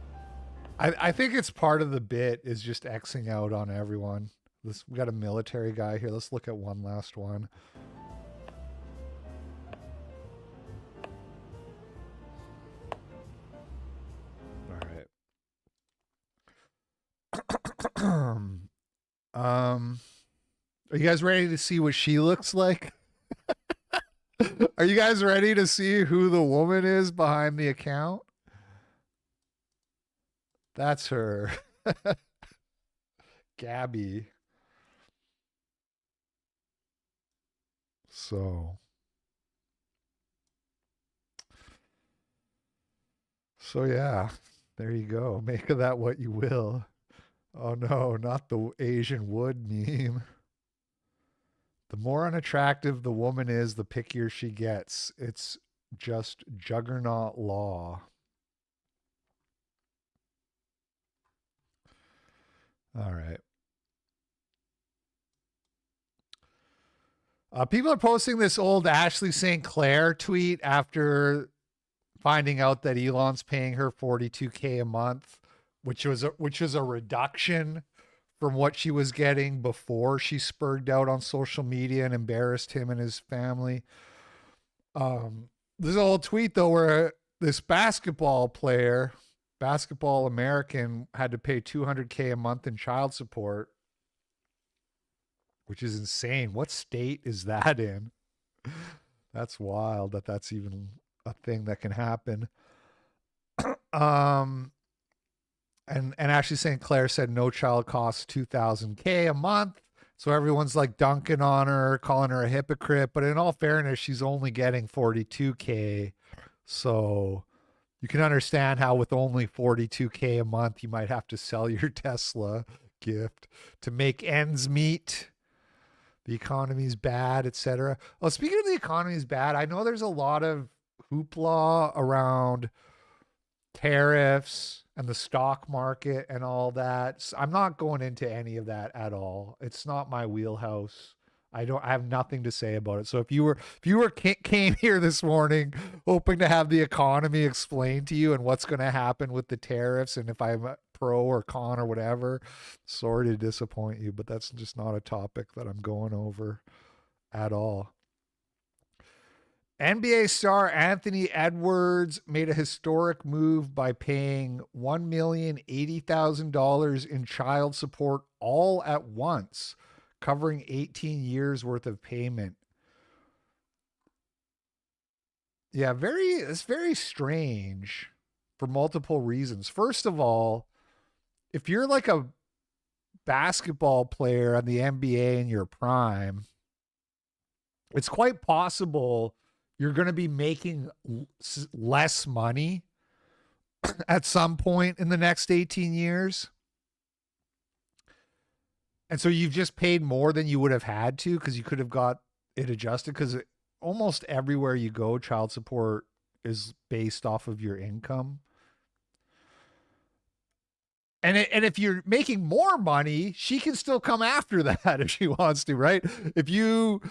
I think it's part of the bit is just Xing out on everyone. We got a military guy here. Let's look at one last one. Are you guys ready to see what she looks like? Are you guys ready to see who the woman is behind the account? That's her. Gabby. So yeah, there you go. Make of that what you will. Oh no, not the Asian wood meme. The more unattractive the woman is, the pickier she gets. It's just juggernaut law. All right. People are posting this old Ashley St. Clair tweet after finding out that Elon's paying her $42K a month, which was a reduction from what she was getting before she spurred out on social media and embarrassed him and his family. There's a whole tweet though where this basketball American, had to pay $200K a month in child support. which is insane. What state is that in? That's wild that that's even a thing that can happen. And Ashley St. Clair said no child costs $2,000K a month. So everyone's like dunking on her, calling her a hypocrite. But in all fairness, she's only getting $42K. So you can understand how with only $42K a month, you might have to sell your Tesla gift to make ends meet. The economy's bad, etc. Well, speaking of the economy's bad, I know there's a lot of hoopla around tariffs and the stock market and all that. So I'm not going into any of that at all. It's not my wheelhouse. I have nothing to say about it. So if you came here this morning hoping to have the economy explained to you and what's going to happen with the tariffs and if I'm pro or con or whatever, sorry to disappoint you, but that's just not a topic that I'm going over at all. NBA star Anthony Edwards made a historic move by paying $1,080,000 in child support all at once, covering 18 years worth of payment. Yeah, it's very strange for multiple reasons. First of all, if you're like a basketball player on the NBA in your prime, it's quite possible you're going to be making less money at some point in the next 18 years. And so you've just paid more than you would have had to because you could have got it adjusted, because almost everywhere you go, child support is based off of your income. And if you're making more money, she can still come after that if she wants to, right? If you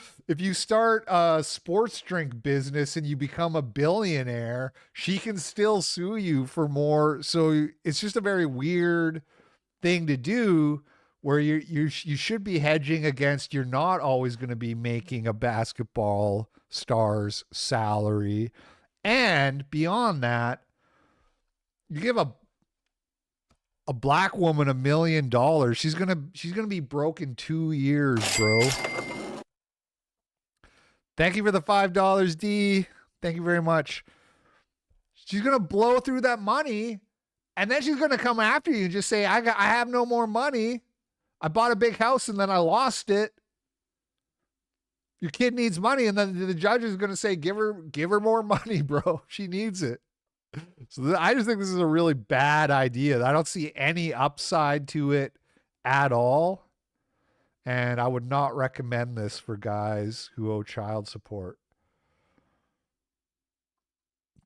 start a sports drink business and you become a billionaire, she can still sue you for more. So it's just a very weird thing to do, where you should be hedging against you're not always going to be making a basketball star's salary. And beyond that, you give a black woman $1 million, she's gonna be broke in 2 years, bro. Thank you for the $5, D. Thank you very much. She's gonna blow through that money, and then she's gonna come after you and just say, I have no more money. I bought a big house and then I lost it. Your kid needs money, and then the judge is gonna say, give her more money, bro. She needs it. So I just think this is a really bad idea. I don't see any upside to it at all. And I would not recommend this for guys who owe child support.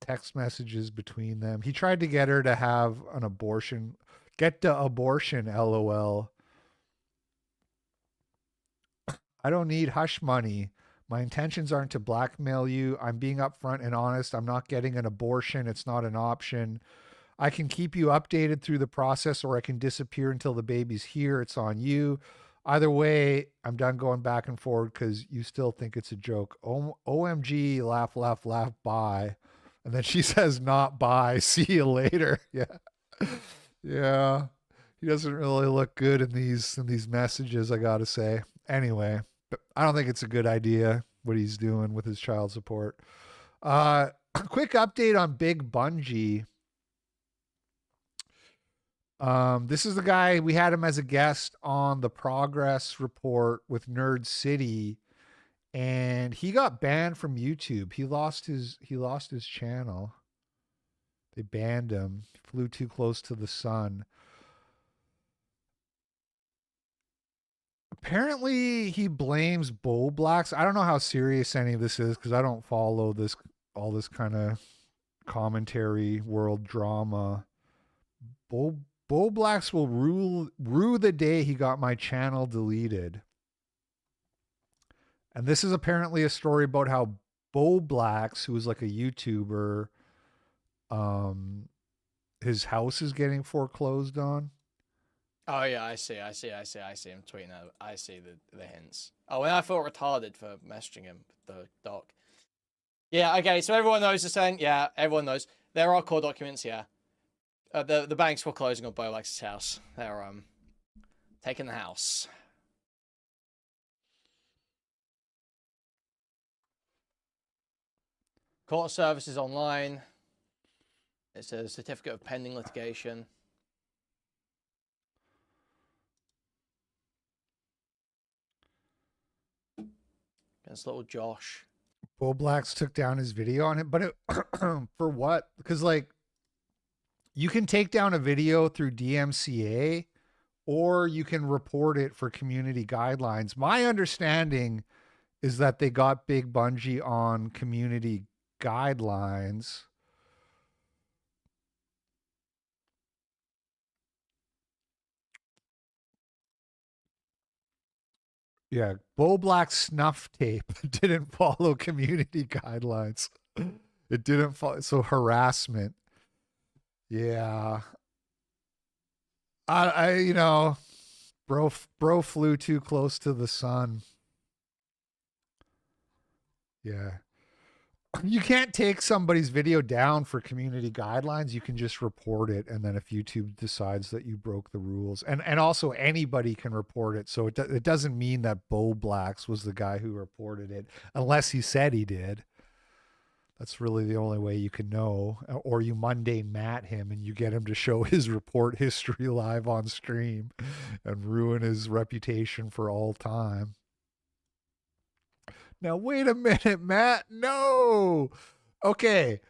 Text messages between them. He tried to get her to have an abortion. Get the abortion, LOL. I don't need hush money. My intentions aren't to blackmail you. I'm being upfront and honest. I'm not getting an abortion. It's not an option. I can keep you updated through the process, or I can disappear until the baby's here. It's on you. Either way, I'm done going back and forward because you still think it's a joke. OMG, laugh, laugh, laugh, bye. And then she says, not bye. See you later. Yeah. Yeah. He doesn't really look good in these messages, I got to say. Anyway. I don't think it's a good idea what he's doing with his child support. Quick update on Big Bungie. This is the guy, we had him as a guest on the Progress Report with Nerd City, and he got banned from YouTube. He lost his channel. They banned him. He flew too close to the sun. Apparently he blames Bo Blacks. I don't know how serious any of this is because I don't follow all this kind of commentary world drama. Bo Blacks will rue the day he got my channel deleted. And this is apparently a story about how Bo Blacks, who is like a YouTuber, his house is getting foreclosed on. Oh yeah, I see him tweeting out. I see the hints. Oh, and I felt retarded for messaging him, the doc. Yeah, okay, so everyone knows the saying. Yeah, everyone knows. There are court documents, yeah. The banks were closing on Bo Blacks' house. They're taking the house. Court services online. It says certificate of pending litigation. Against little Josh. Bo Blacks took down his video on it, but it, for what? Because like you can take down a video through DMCA or you can report it for community guidelines. My understanding is that they got Big Bungie on community guidelines. Yeah, Bo Black's snuff tape didn't follow community guidelines. It didn't follow, so harassment. Yeah. I you know, bro flew too close to the sun. Yeah. You can't take somebody's video down for community guidelines. You can just report it. And then if YouTube decides that you broke the rules, and also anybody can report it. So it doesn't mean that Bo Blacks was the guy who reported it, unless he said he did. That's really the only way you can know. Or you mundane Matt him and you get him to show his report history live on stream and ruin his reputation for all time. Now, wait a minute, Matt. No. Okay.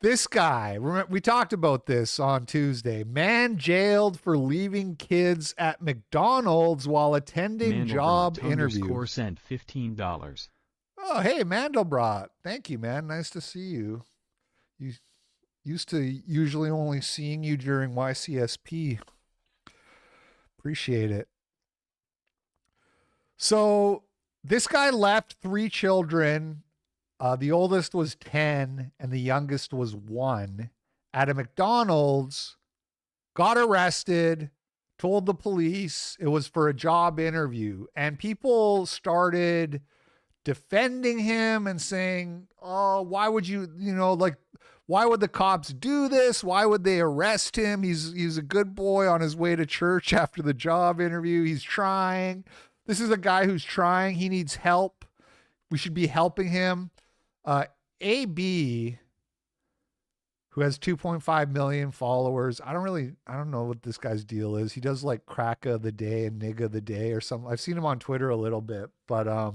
This guy, we talked about this on Tuesday. Man jailed for leaving kids at McDonald's while attending job interview. Sent $15. Oh, hey, Mandelbrot. Thank you, man. Nice to see you. You used to usually only seeing you during YCSP. Appreciate it. So this guy left 3 children. The oldest was 10 and the youngest was 1 at a McDonald's, got arrested, told the police it was for a job interview. And people started defending him and saying, oh, why would you, like, why would the cops do this? Why would they arrest him? He's a good boy on his way to church after the job interview. He's trying. This is a guy who's trying. He needs help. We should be helping him. AB, who has 2.5 million followers. I don't know what this guy's deal is. He does like crack of the day and nigga of the day or something. I've seen him on Twitter a little bit, but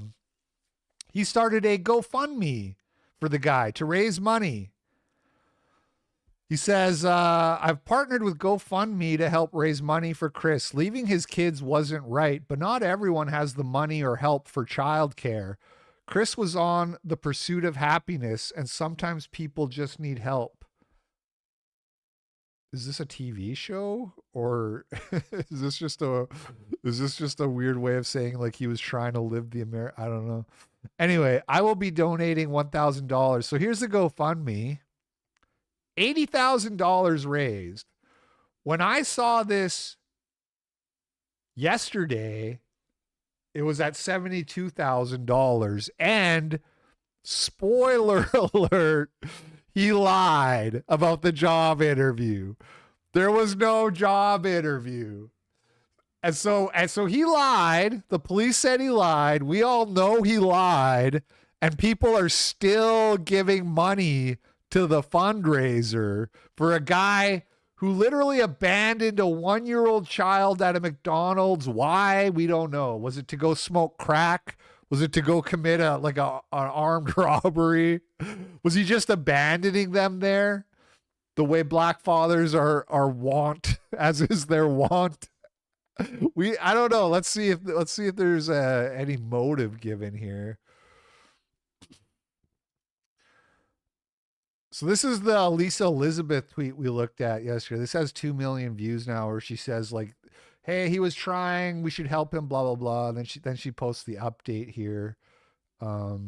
he started a GoFundMe for the guy to raise money. He says, I've partnered with GoFundMe to help raise money for Chris. Leaving his kids wasn't right, but not everyone has the money or help for childcare. Chris was on the pursuit of happiness, and sometimes people just need help. Is this a TV show, or is this just a weird way of saying like he was trying to live the I don't know. Anyway, I will be donating $1,000. So here's the GoFundMe. $80,000 raised. When I saw this yesterday, it was at $72,000. And spoiler alert, he lied about the job interview. There was no job interview. And so he lied. The police said he lied. We all know he lied. And people are still giving money to the fundraiser for a guy who literally abandoned a 1-year-old child at a McDonald's. Why? We don't know. Was it to go smoke crack? Was it to go commit an armed robbery? Was he just abandoning them there? The way black fathers are wont, as is their wont. I don't know. Let's see if there's any motive given here. So this is the Lisa Elizabeth tweet we looked at yesterday. This has 2 million views now, where she says like, hey, he was trying, we should help him, blah, blah, blah. And then she posts the update here. All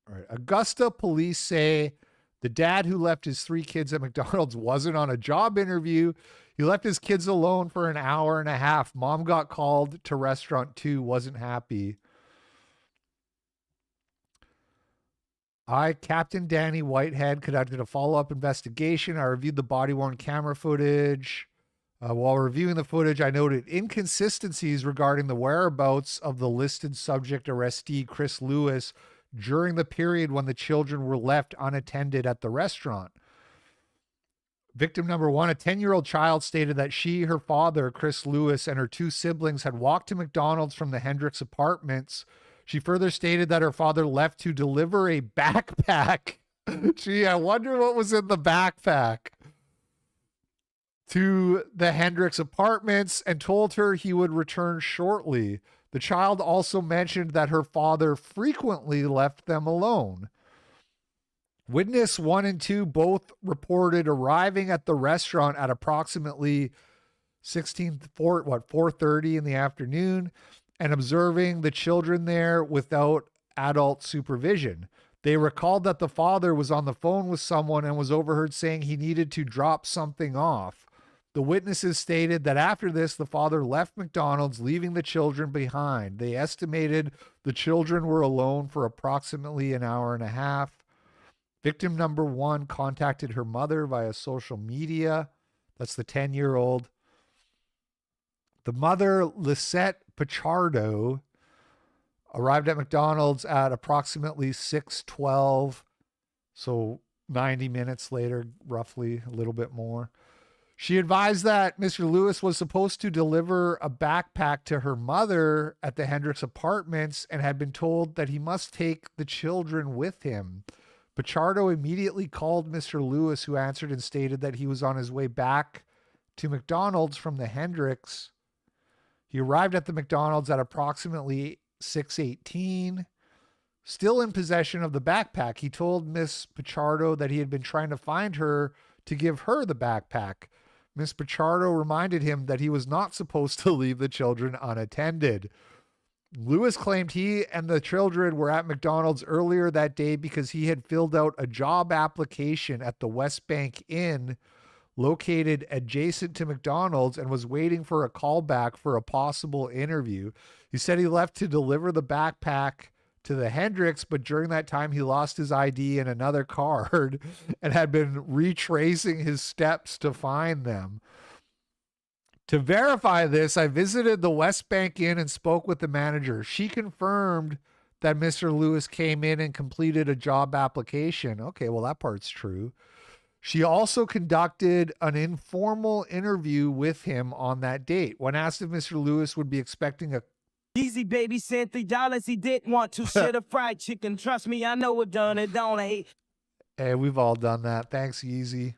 right. Augusta police say the dad who left his 3 kids at McDonald's wasn't on a job interview. He left his kids alone for an hour and a half. Mom got called to restaurant 2, wasn't happy. Captain Danny Whitehead conducted a follow-up investigation. I reviewed the body-worn camera footage. While reviewing the footage, I noted inconsistencies regarding the whereabouts of the listed subject arrestee, Chris Lewis, during the period when the children were left unattended at the restaurant. Victim number one, a 10-year-old child, stated that she, her father, Chris Lewis, and her two siblings had walked to McDonald's from the Hendricks apartments. She further stated that her father left to deliver a backpack. Gee, I wonder what was in the backpack. To the Hendricks apartments and told her he would return shortly. The child also mentioned that her father frequently left them alone. Witness 1 and 2 both reported arriving at the restaurant at approximately 4:30 in the afternoon and observing the children there without adult supervision. They recalled that the father was on the phone with someone and was overheard saying he needed to drop something off. The witnesses stated that after this, the father left McDonald's, leaving the children behind. They estimated the children were alone for approximately an hour and a half. Victim number one contacted her mother via social media. That's the 10-year-old. The mother, Lisette Pichardo, arrived at McDonald's at approximately 6:12, so 90 minutes later, roughly, a little bit more. She advised that Mr. Lewis was supposed to deliver a backpack to her mother at the Hendricks apartments and had been told that he must take the children with him. Pichardo immediately called Mr. Lewis, who answered and stated that he was on his way back to McDonald's from the Hendricks. He arrived at the McDonald's at approximately 6:18. Still in possession of the backpack, he told Miss Pichardo that he had been trying to find her to give her the backpack. Miss Pichardo reminded him that he was not supposed to leave the children unattended. Lewis claimed he and the children were at McDonald's earlier that day because he had filled out a job application at the West Bank Inn located adjacent to McDonald's and was waiting for a callback for a possible interview. He said he left to deliver the backpack to the Hendricks, but during that time he lost his ID and another card and had been retracing his steps to find them. To verify this, I visited the West Bank Inn and spoke with the manager. She confirmed that Mr. Lewis came in and completed a job application. Okay, well, that part's true. She also conducted an informal interview with him on that date. When asked if Mr. Lewis would be expecting a Easy baby sent $3. He didn't want to share the fried chicken. Trust me, I know it done it, don't I? Hey, we've all done that. Thanks, Yeezy.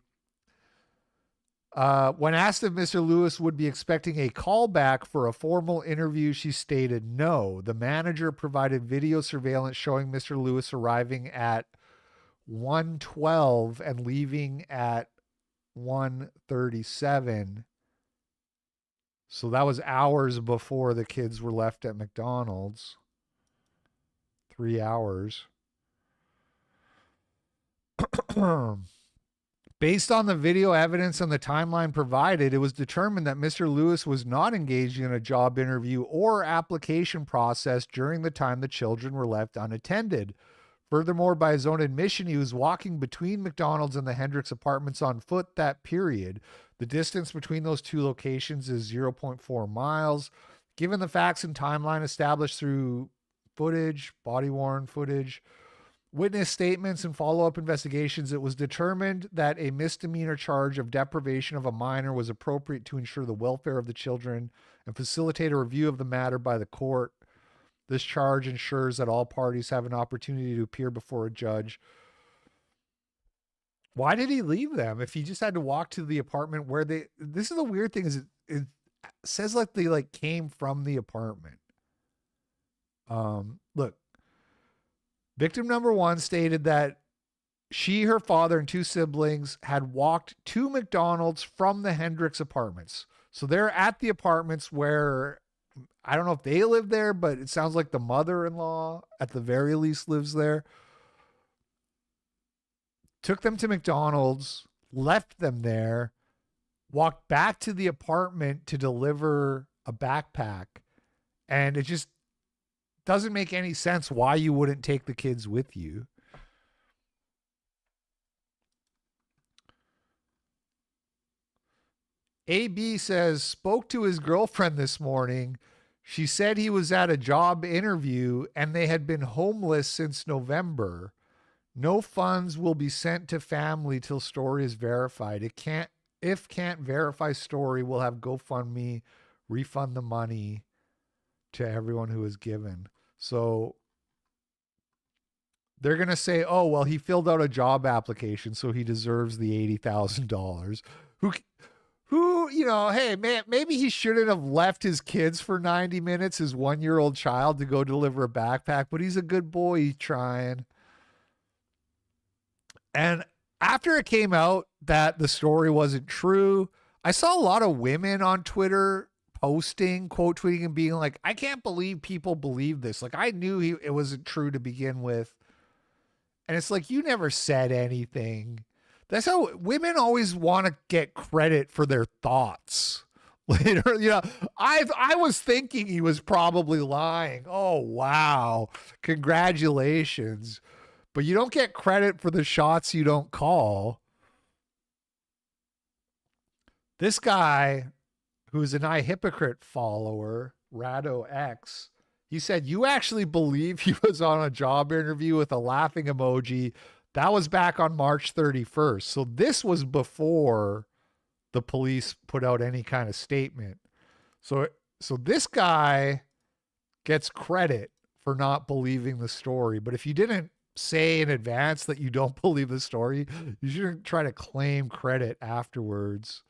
When asked if Mr. Lewis would be expecting a callback for a formal interview, she stated no. The manager provided video surveillance showing Mr. Lewis arriving at 1:12 and leaving at 1:37. So that was hours before the kids were left at McDonald's. 3 hours. Based on the video evidence and the timeline provided, it was determined that Mr. Lewis was not engaged in a job interview or application process during the time the children were left unattended. Furthermore, by his own admission, he was walking between McDonald's and the Hendricks apartments on foot that period. The distance between those two locations is 0.4 miles. Given the facts and timeline established through footage, body-worn footage, witness statements, and follow-up investigations, it was determined that a misdemeanor charge of deprivation of a minor was appropriate to ensure the welfare of the children and facilitate a review of the matter by the court. This charge ensures that all parties have an opportunity to appear before a judge. Why did he leave them if he just had to walk to the apartment where they... This is the weird thing, is it says like they like came from the apartment. Look, victim number one stated that she, her father, and two siblings had walked to McDonald's from the Hendricks apartments. So they're at the apartments where, I don't know if they live there, but it sounds like the mother-in-law at the very least lives there. Took them to McDonald's, left them there, walked back to the apartment to deliver a backpack. And it just doesn't make any sense why you wouldn't take the kids with you. AB says, spoke to his girlfriend this morning. She said he was at a job interview and they had been homeless since November. No funds will be sent to family till story is verified. If can't verify story, we'll have GoFundMe refund the money to everyone who is given. So they're going to say, oh, well, he filled out a job application, so he deserves the $80,000. Who, you know, hey, man, maybe he shouldn't have left his kids for 90 minutes, his 1-year-old child, to go deliver a backpack, but he's a good boy. He's trying. And after it came out that the story wasn't true, I saw a lot of women on Twitter posting, quote tweeting, and being like, I can't believe people believe this. Like, I knew it wasn't true to begin with. And it's like, you never said anything. That's how women always want to get credit for their thoughts. Later, you know, I was thinking he was probably lying. Oh, wow. Congratulations. But you don't get credit for the shots you don't call. This guy, who's an Hypocrite follower, RadoX, he said, you actually believe he was on a job interview with a laughing emoji. That was back on March 31st. So this was before the police put out any kind of statement. So this guy gets credit for not believing the story. But if you didn't say in advance that you don't believe the story, you shouldn't try to claim credit afterwards.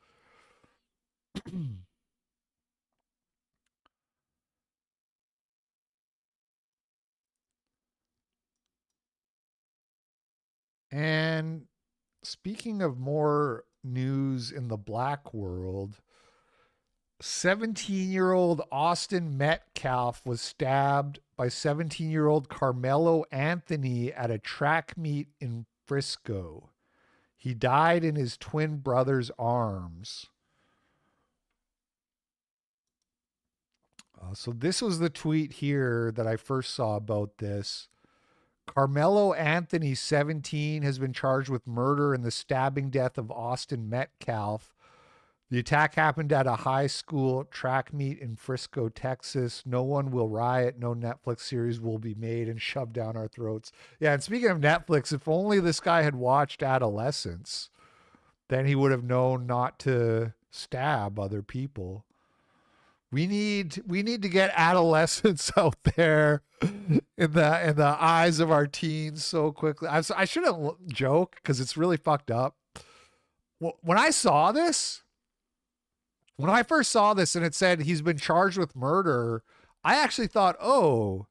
And speaking of more news in the black world, 17-year-old Austin Metcalf was stabbed by 17-year-old Karmelo Anthony at a track meet in Frisco. He died in his twin brother's arms. So this was the tweet here that I first saw about this. Karmelo Anthony, 17, has been charged with murder in the stabbing death of Austin Metcalf. The attack happened at a high school track meet in Frisco, Texas. No one will riot. No Netflix series will be made and shoved down our throats. Yeah, and speaking of Netflix, if only this guy had watched Adolescence, then he would have known not to stab other people. We need to get Adolescence out there in the eyes of our teens so quickly. I shouldn't joke because it's really fucked up. When I first saw this and it said he's been charged with murder, I actually thought, oh,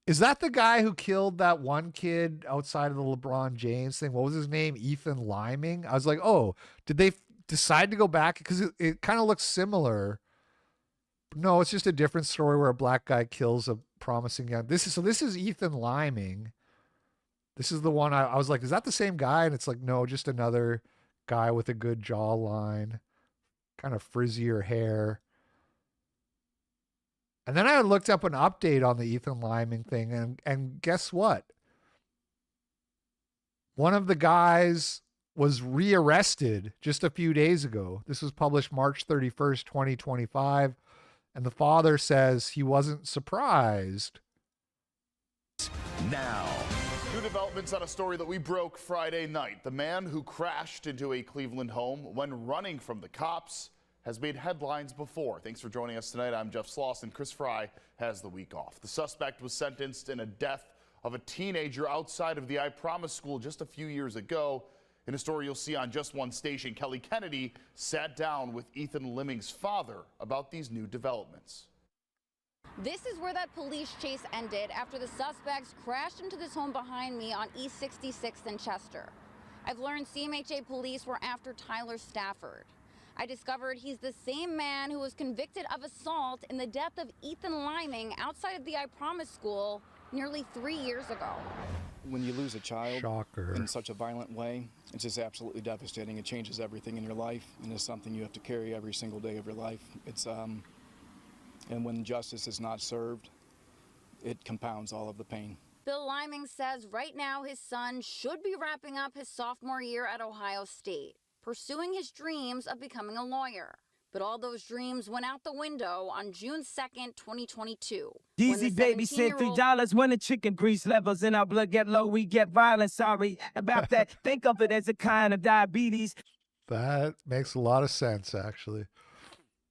is that the guy who killed that one kid outside of the LeBron James thing? What was his name? Ethan Liming? I was like, oh, did they decide to go back? Because it kind of looks similar. No, it's just a different story where a black guy kills a promising young. This is Ethan Liming. This is the one I was like, is that the same guy? And it's like, no, just another guy with a good jawline, kind of frizzier hair. And then I looked up an update on the Ethan Liming thing, and guess what? One of the guys was rearrested just a few days ago. This was published March 31st, 2025. And the father says he wasn't surprised. Now, new developments on a story that we broke Friday night. The man who crashed into a Cleveland home when running from the cops has made headlines before. Thanks for joining us tonight. I'm Jeff Sloss, and Chris Fry has the week off. The suspect was sentenced in a death of a teenager outside of the I Promise school just a few years ago. In a story you'll see on Just One Station, Kelly Kennedy sat down with Ethan Liming's father about these new developments. This is where that police chase ended after the suspects crashed into this home behind me on East 66th and Chester. I've learned CMHA police were after Tyler Stafford. I discovered he's the same man who was convicted of assault in the death of Ethan Liming outside of the I Promise school nearly 3 years ago. When you lose a child Shocker. in such a violent way, it's just absolutely devastating. It changes everything in your life, and it's something you have to carry every single day of your life. And when justice is not served, it compounds all of the pain. Bill Liming says right now his son should be wrapping up his sophomore year at Ohio State, pursuing his dreams of becoming a lawyer. But all those dreams went out the window on June 2nd, 2022. when Easy the baby sent 17-year-old $3 when the chicken grease levels in our blood get low, we get violent. Sorry about that. Think of it as a kind of diabetes. That makes a lot of sense, actually.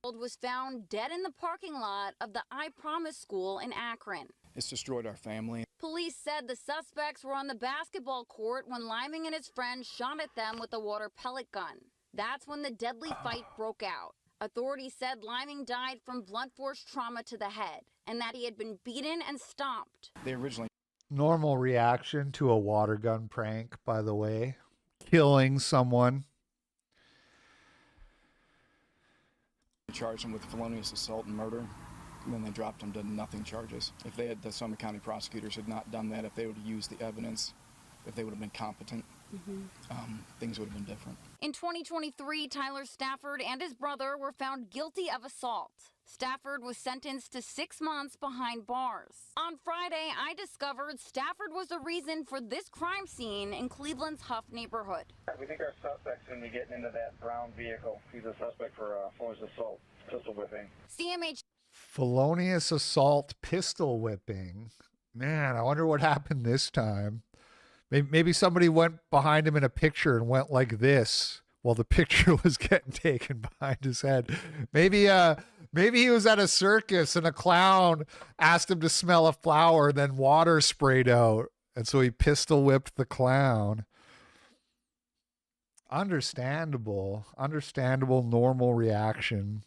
was found dead in the parking lot of the I Promise school in Akron. It's destroyed our family. Police said the suspects were on the basketball court when Liming and his friends shot at them with a water pellet gun. That's when the deadly fight broke out. Authorities said Liming died from blunt force trauma to the head and that he had been beaten and stomped. They originally Normal reaction to a water gun prank, by the way. Killing someone. charged him with felonious assault and murder. And then they dropped him to nothing charges. If they had, the Summit County prosecutors had not done that, if they would have used the evidence, if they would have been competent, things would have been different. In 2023, Tyler Stafford and his brother were found guilty of assault. Stafford was sentenced to 6 months behind bars. On Friday, I discovered Stafford was the reason for this crime scene in Cleveland's Huff neighborhood. We think our suspect's going to be getting into that brown vehicle. He's a suspect for felonious assault, pistol whipping. CMH Felonious assault, pistol whipping. Man, I wonder what happened this time. Maybe somebody went behind him in a picture and went like this while the picture was getting taken behind his head. Maybe he was at a circus and a clown asked him to smell a flower, then water sprayed out, and so he pistol whipped the clown. Understandable, normal reaction.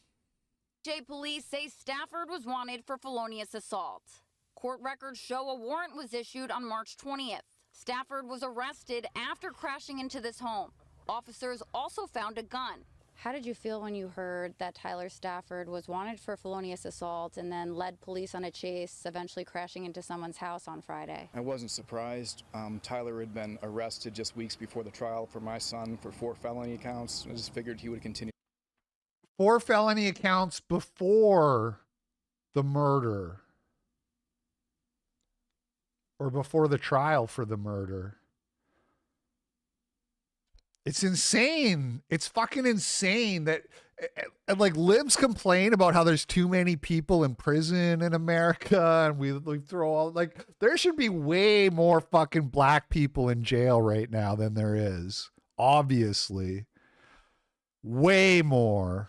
police say Stafford was wanted for felonious assault. Court records show a warrant was issued on March 20th. Stafford was arrested after crashing into this home. Officers also found a gun. How did you feel when you heard that Tyler Stafford was wanted for felonious assault and then led police on a chase, eventually crashing into someone's house on Friday? I wasn't surprised. Tyler had been arrested just weeks before the trial for my son for 4 felony counts. I just figured he would continue. 4 felony accounts before the murder. Or before the trial for the murder. It's insane. It's fucking insane that, like, libs complain about how there's too many people in prison in America and we throw all, like, there should be way more fucking black people in jail right now than there is. Obviously. Way more.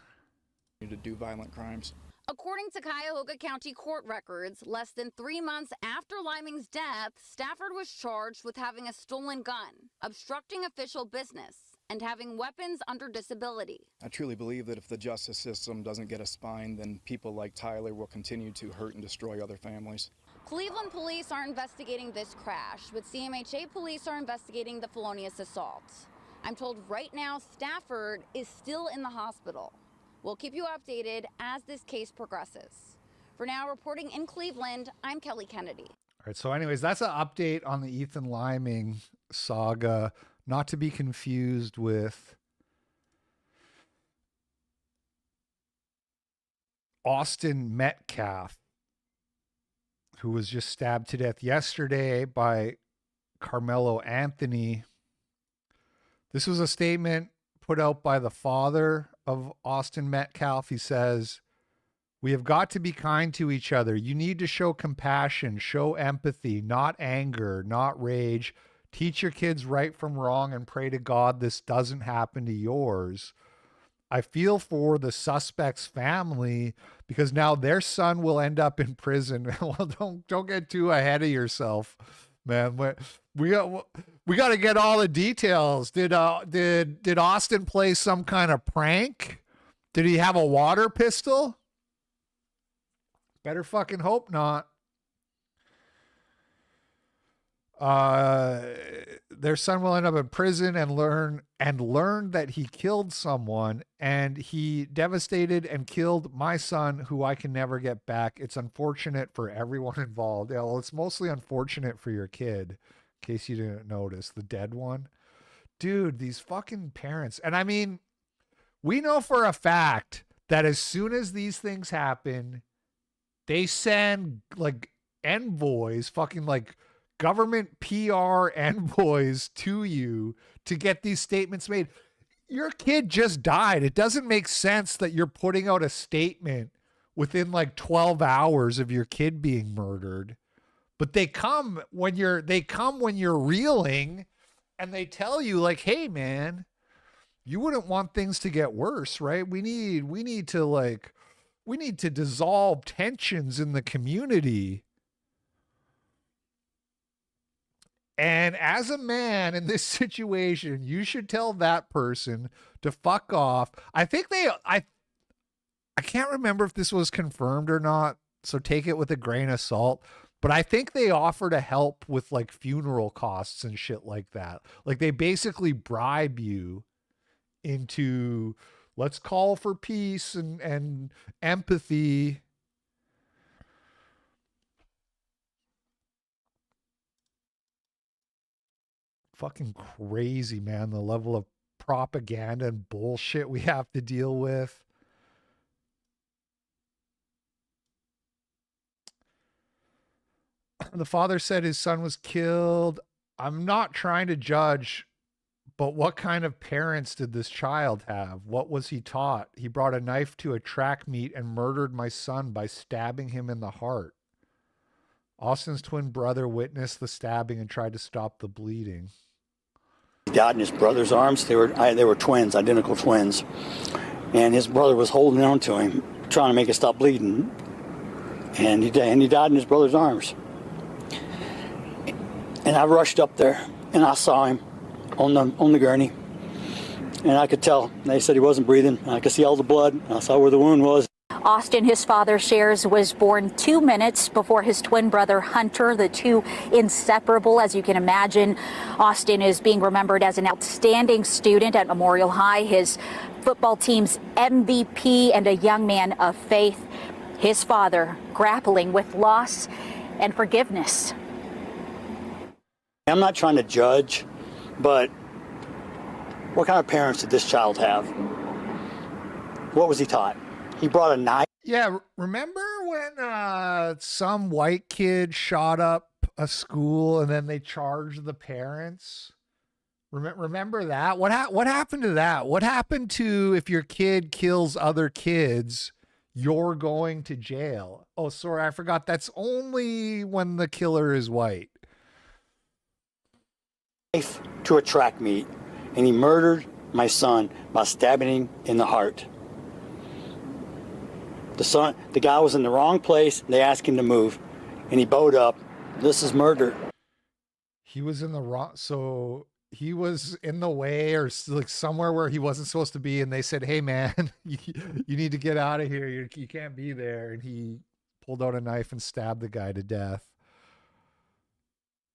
To do violent crimes. According to Cuyahoga County court records, less than 3 months after Liming's death, Stafford was charged with having a stolen gun, obstructing official business, and having weapons under disability. I truly believe that if the justice system doesn't get a spine, then people like Tyler will continue to hurt and destroy other families. Cleveland police are investigating this crash, but CMHA police are investigating the felonious assault. I'm told right now Stafford is still in the hospital. We'll keep you updated as this case progresses. For now, reporting in Cleveland, I'm Kelly Kennedy. All right, so anyways, that's an update on the Ethan Liming saga, not to be confused with Austin Metcalf, who was just stabbed to death yesterday by Carmelo Anthony. This was a statement put out by the father of Austin Metcalf. He says, "We have got to be kind to each other. You need to show compassion, show empathy, not anger, not rage. Teach your kids right from wrong and pray to God this doesn't happen to yours. I feel for the suspect's family because now their son will end up in prison." Well, don't get too ahead of yourself, man. We got to get all the details. Did Austin play some kind of prank? Did he have a water pistol? Better fucking hope not. Their son will end up in prison and learn that he killed someone, and he devastated and killed my son, who I can never get back. It's unfortunate for everyone involved. Yeah, well, it's mostly unfortunate for your kid, in case you didn't notice, the dead one. Dude, these fucking parents. And I mean, we know for a fact that as soon as these things happen, they send like envoys, fucking like government PR envoys to you to get these statements made. your kid just died. It doesn't make sense that you're putting out a statement within like 12 hours of your kid being murdered. But they come when you're reeling, and they tell you like, hey man, you wouldn't want things to get worse, right? We need to dissolve tensions in the community. And as a man in this situation, you should tell that person to fuck off. I think I can't remember if this was confirmed or not, so take it with a grain of salt. But I think they offer to help with like funeral costs and shit like that. Like they basically bribe you into, let's call for peace and empathy. Fucking crazy, man. The level of propaganda and bullshit we have to deal with. The father said his son was killed. I'm not trying to judge, but what kind of parents did this child have? What was he taught? He brought a knife to a track meet and murdered my son by stabbing him in the heart. Austin's twin brother witnessed the stabbing and tried to stop the bleeding. He died in his brother's arms. They were twins, identical twins. And his brother was holding on to him, trying to make it stop bleeding. And he died in his brother's arms. And I rushed up there, and I saw him on the gurney. And I could tell. They said he wasn't breathing. I could see all the blood. I saw where the wound was. Austin, his father shares, was born 2 minutes before his twin brother Hunter, the two inseparable, as you can imagine. Austin is being remembered as an outstanding student at Memorial High, his football team's MVP, and a young man of faith. His father grappling with loss and forgiveness. I'm not trying to judge, but what kind of parents did this child have? What was he taught? He brought a knife. Yeah, remember when some white kid shot up a school and then they charged the parents? Remember that? What happened to that? What happened to if your kid kills other kids, you're going to jail? Oh, sorry, I forgot. That's only when the killer is white. To a track meet, and he murdered my son by stabbing him in the heart. The guy was in the wrong place. They asked him to move, and he bowed up. This is murder. He was in the wrong, so he was in the way or like somewhere where he wasn't supposed to be, and they said, "Hey, man, you need to get out of here. You can't be there." And he pulled out a knife and stabbed the guy to death.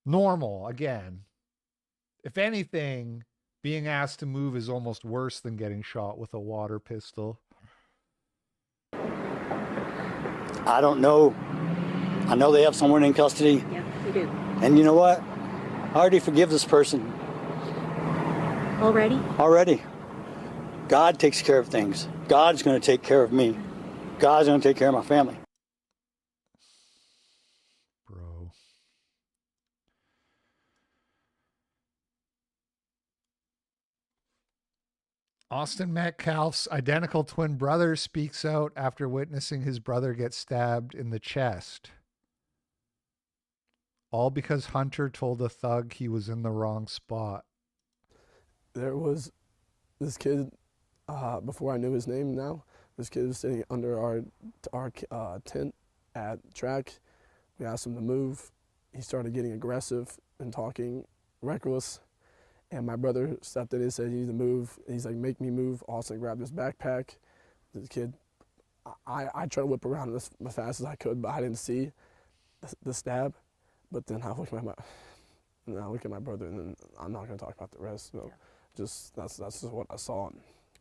Normal again. If anything, being asked to move is almost worse than getting shot with a water pistol. I don't know. I know they have someone in custody. Yeah, we do. And you know what? I already forgive this person. Already? Already. God takes care of things. God's going to take care of me. God's going to take care of my family. Bro. Austin Metcalf's identical twin brother speaks out after witnessing his brother get stabbed in the chest. All because Hunter told a thug he was in the wrong spot. There was this kid, before I knew his name now, this kid was sitting under our tent at track. We asked him to move. He started getting aggressive and talking reckless. And my brother stepped in and said, "You need to move." And he's like, "Make me move." Austin grabbed his backpack. The kid, I tried to whip around as fast as I could, but I didn't see the stab. But then I look at my brother, and then I'm not going to talk about the rest. So just that's just what I saw.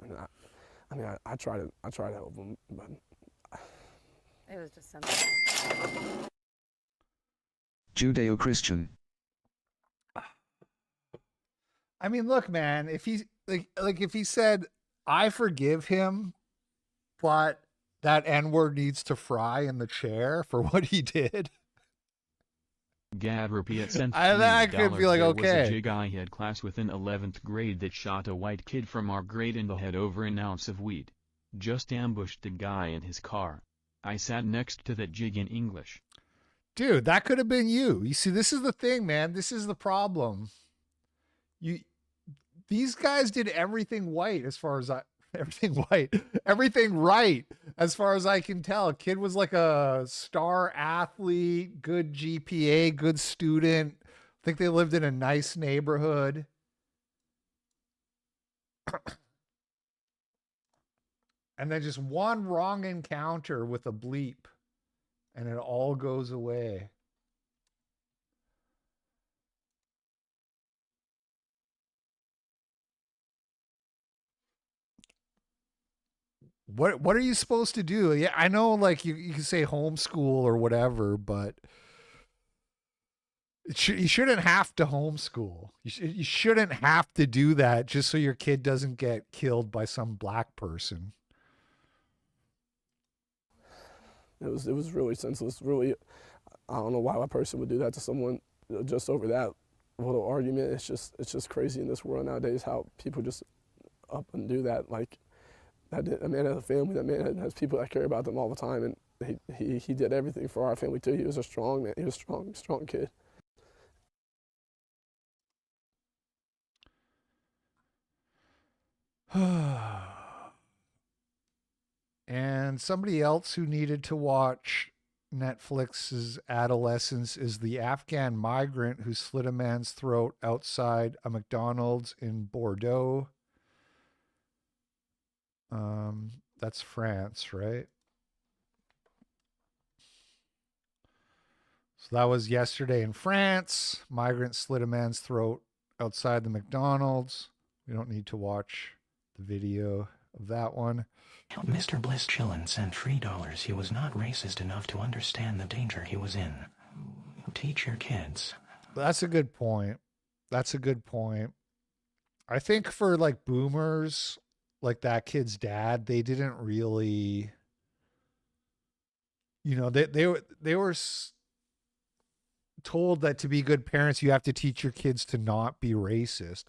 And I tried to help him, but it was just something. Judeo-Christian. I mean, look, man, if he's like if he said, "I forgive him, but that N-word needs to fry in the chair for what he did." Gabriel sent I could $3. be like, There was a okay. jig I had class with in 11th grade that shot a white kid from our grade in the head over an ounce of weed. Just ambushed the guy in his car. I sat next to that jig in English. Dude, that could have been you. You see, this is the thing, man. This is the problem. These guys did everything white as far as everything right as far as I can tell. Kid was like a star athlete, good GPA, good student. I think they lived in a nice neighborhood. And then just one wrong encounter with a bleep and it all goes away. What are you supposed to do? Yeah, I know, like you can say homeschool or whatever, but you shouldn't have to homeschool. You shouldn't have to do that just so your kid doesn't get killed by some black person. It was really senseless. Really, I don't know why a person would do that to someone just over that little argument. It's just crazy in this world nowadays how people just up and do that. Like that man has a family. That man has people that care about them all the time, and he did everything for our family too. He was a strong man. He was a strong kid. And somebody else who needed to watch Netflix's Adolescence is the Afghan migrant who slit a man's throat outside a McDonald's in Bordeaux. That's France, right? So that was yesterday in France. Migrant slit a man's throat outside the McDonald's. We don't need to watch the video of that one. Mr. Bliss Chillin sent $3. He was not racist enough to understand the danger he was in. Teach your kids. That's a good point. That's a good point. I think for like boomers, like that kid's dad, they didn't really, you know, they were told that to be good parents, you have to teach your kids to not be racist.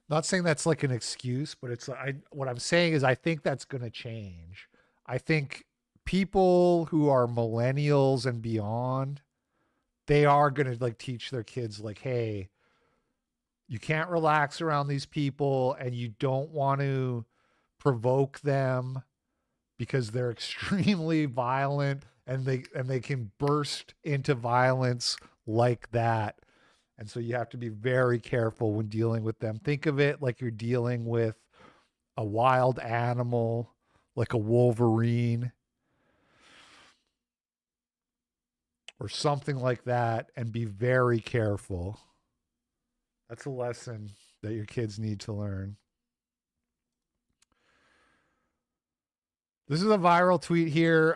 Not saying that's like an excuse, but it's what I'm saying is I think that's going to change. I think people who are millennials and beyond, they are going to like teach their kids like, hey, you can't relax around these people and you don't want to provoke them because they're extremely violent and they can burst into violence like that. And so you have to be very careful when dealing with them. Think of it like you're dealing with a wild animal, like a wolverine or something like that, and be very careful. That's a lesson that your kids need to learn. This is a viral tweet here.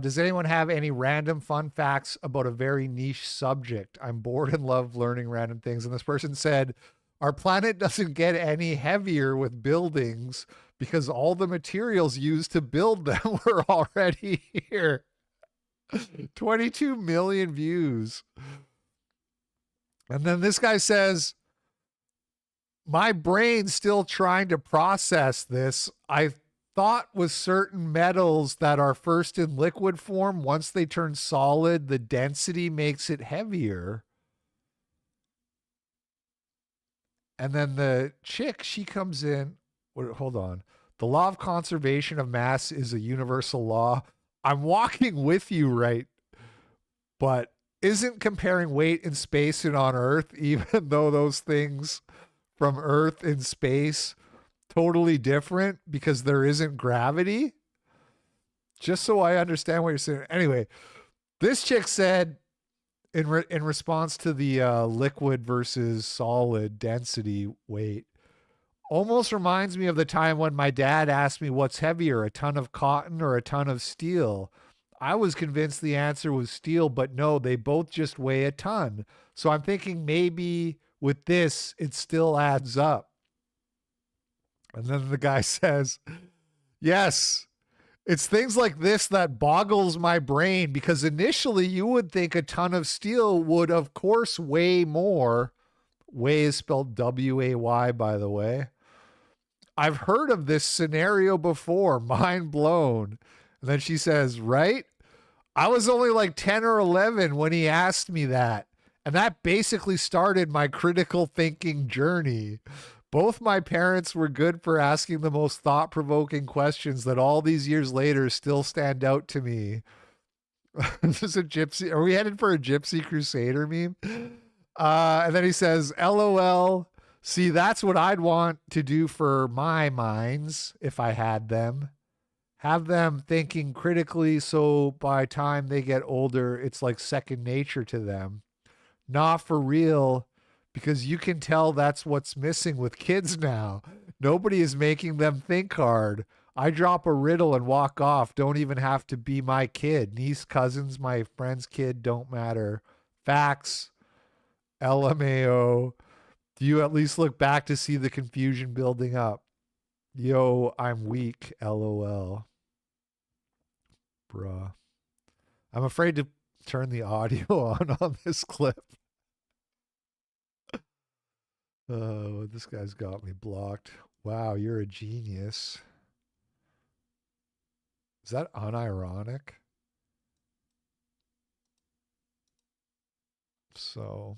Does anyone have any random fun facts about a very niche subject? I'm bored and love learning random things. And this person said, our planet doesn't get any heavier with buildings because all the materials used to build them were already here. 22 million views. And then this guy says, my brain's still trying to process this. I thought with certain metals that are first in liquid form, once they turn solid, the density makes it heavier. And then the chick, she comes in. Hold on. The law of conservation of mass is a universal law. I'm walking with you, right? But isn't comparing weight in space and on Earth, even though those things from Earth in space totally different because there isn't gravity? Just so I understand what you're saying. Anyway, this chick said in response to the liquid versus solid density weight, almost reminds me of the time when my dad asked me what's heavier, a ton of cotton or a ton of steel. I was convinced the answer was steel, but no, they both just weigh a ton. So I'm thinking maybe with this, it still adds up. And then the guy says, yes, It's things like this that boggles my brain, because initially you would think a ton of steel would, of course, weigh more. Way is spelled W-A-Y, by the way. I've heard of this scenario before. Mind blown. And then she says, right? I was only like 10 or 11 when he asked me that. And that basically started my critical thinking journey. Both my parents were good for asking the most thought-provoking questions that all these years later still stand out to me. This is a gypsy. Are we headed for a gypsy crusader meme? And then he says, LOL. See, that's what I'd want to do for my minds if I had them. Have them thinking critically, so by the time they get older, it's like second nature to them. Not for real, because you can tell that's what's missing with kids now. Nobody is making them think hard. I drop a riddle and walk off. Don't even have to be my kid. Niece, cousins, my friend's kid don't matter. Facts. LMAO. Do you at least look back to see the confusion building up? Yo, I'm weak. LOL. Bruh. I'm afraid to turn the audio on this clip. Oh, this guy's got me blocked. Wow, you're a genius. Is that unironic? So,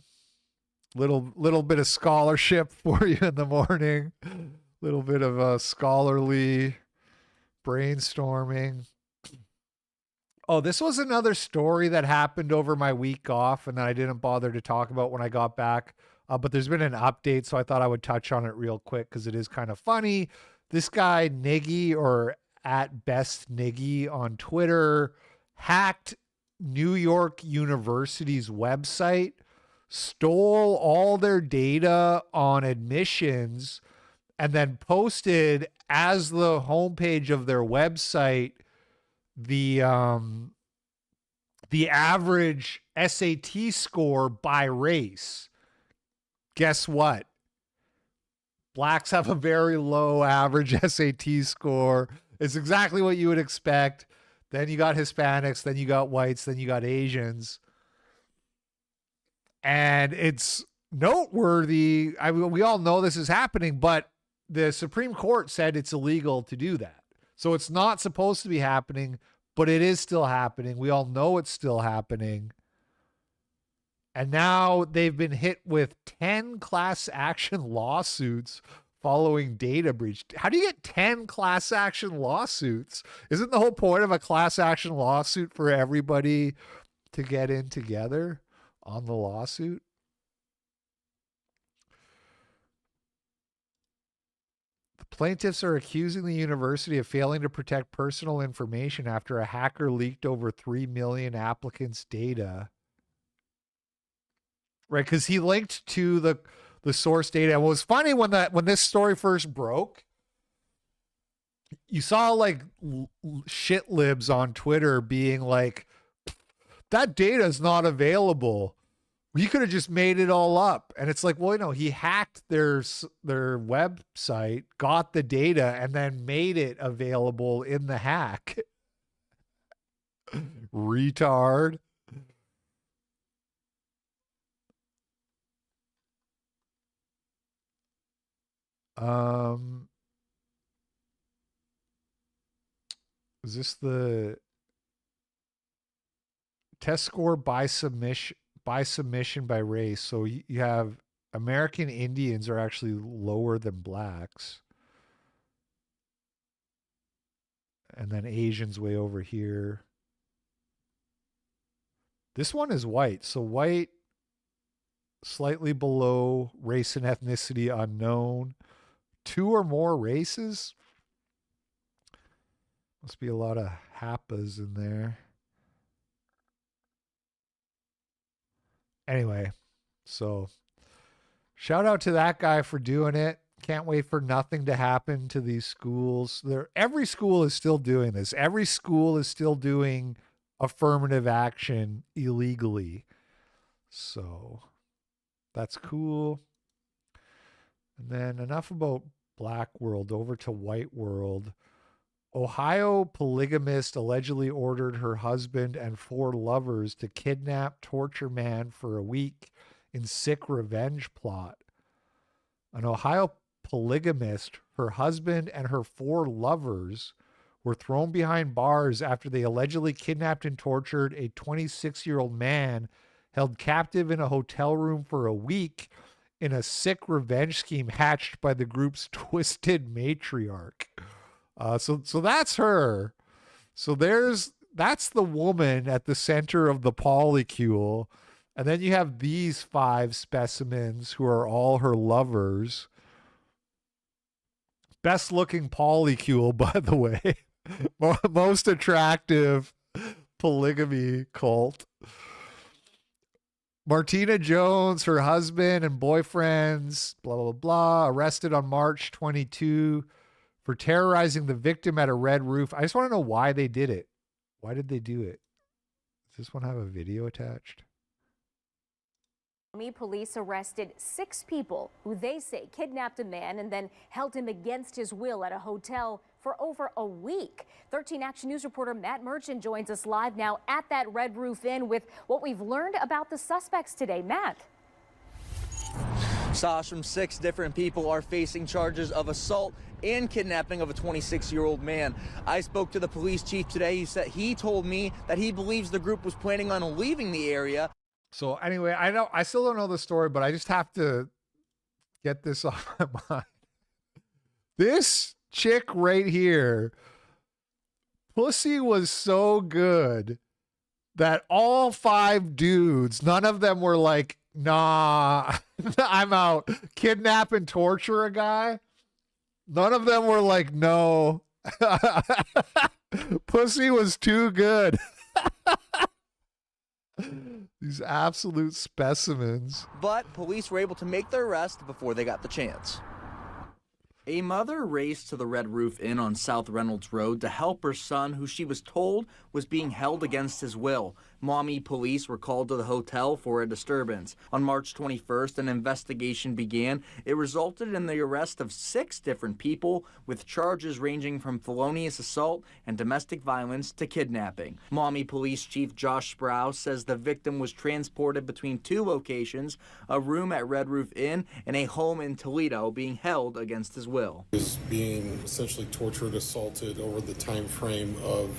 little bit of scholarship for you in the morning. Little bit of a scholarly brainstorming. Oh, this was another story that happened over my week off and that I didn't bother to talk about when I got back. But there's been an update, so I thought I would touch on it real quick because it is kind of funny. This guy, Niggy, or at Best Niggy on Twitter, hacked New York University's website, stole all their data on admissions, and then posted as the homepage of their website the average SAT score by race. Guess what? Blacks have a very low average SAT score. It's exactly what you would expect. Then you got Hispanics, then you got whites, then you got Asians. And it's noteworthy. We all know this is happening, but the Supreme Court said it's illegal to do that. So it's not supposed to be happening, but it is still happening. We all know it's still happening. And now they've been hit with 10 class action lawsuits following data breach. How do you get 10 class action lawsuits? Isn't the whole point of a class action lawsuit for everybody to get in together on the lawsuit? The plaintiffs are accusing the university of failing to protect personal information after a hacker leaked over 3 million applicants' data. Right, because he linked to the source data. And what was funny when this story first broke, you saw like shit libs on Twitter being like, that data is not available. You could have just made it all up. And it's like, well, you know, he hacked their website, got the data, and then made it available in the hack. Retard. Is this the test score by submission by race? So you have American Indians are actually lower than blacks. And then Asians way over here. This one is white. So white, slightly below, race and ethnicity unknown. 2 or more races. Must be a lot of Happas in there. Anyway, so shout out to that guy for doing it. Can't wait for nothing to happen to these schools. Every school is still doing this. Every school is still doing affirmative action illegally. So that's cool. And then enough about Black World, over to White World. Ohio polygamist allegedly ordered her husband and 4 lovers to kidnap, torture man for a week in sick revenge plot. An Ohio polygamist, her husband and her 4 lovers were thrown behind bars after they allegedly kidnapped and tortured a 26-year-old man held captive in a hotel room for a week in a sick revenge scheme hatched by the group's twisted matriarch. So that's her. So that's the woman at the center of the polycule. And then you have these 5 specimens who are all her lovers. Best looking polycule, by the way. Most attractive polygamy cult. Martina Jones, her husband and boyfriends, blah, blah, blah, arrested on March 22 for terrorizing the victim at a red roof. I just want to know why they did it. Why did they do it? Does this one have a video attached? Police arrested 6 people who they say kidnapped a man and then held him against his will at a hotel for over a week. 13 Action News reporter Matt Merchant joins us live now at that Red Roof Inn with what we've learned about the suspects today. Matt. Sasham, 6 different people are facing charges of assault and kidnapping of a 26-year-old man. I spoke to the police chief today. He told me that he believes the group was planning on leaving the area. So anyway, I still don't know the story, but I just have to get this off my mind. This chick right here, pussy was so good that all 5 dudes, none of them were like, nah, I'm out. Kidnap and torture a guy. None of them were like, no. Pussy was too good. These absolute specimens. But police were able to make their arrest before they got the chance. A mother raced to the Red Roof Inn on South Reynolds Road to help her son, who she was told was being held against his will. Maumee police were called to the hotel for a disturbance. On March 21st, an investigation began. It resulted in the arrest of 6 different people with charges ranging from felonious assault and domestic violence to kidnapping. Maumee Police Chief Josh Sprouse says the victim was transported between 2 locations, a room at Red Roof Inn and a home in Toledo, being held against his will. He was being essentially tortured, assaulted over the time frame of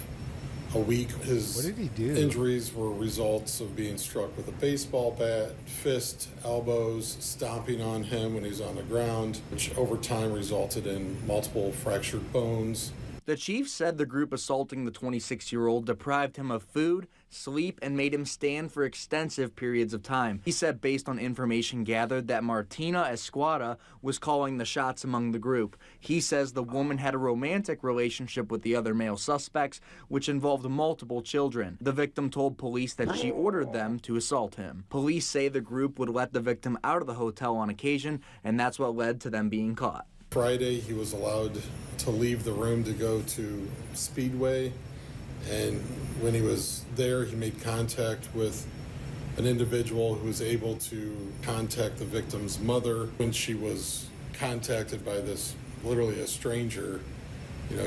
a week. His What did he do? Injuries were results of being struck with a baseball bat, fist, elbows, stomping on him when he was on the ground, which over time resulted in multiple fractured bones. The chief said the group assaulting the 26-year-old deprived him of food, sleep, and made him stand for extensive periods of time. He said based on information gathered that Martina Esquada was calling the shots among the group. He says the woman had a romantic relationship with the other male suspects, which involved multiple children. The victim told police that she ordered them to assault him. Police say the group would let the victim out of the hotel on occasion, and that's what led to them being caught. Friday, he was allowed to leave the room to go to Speedway, and when he was there, he made contact with an individual who was able to contact the victim's mother. When she was contacted by this, literally a stranger,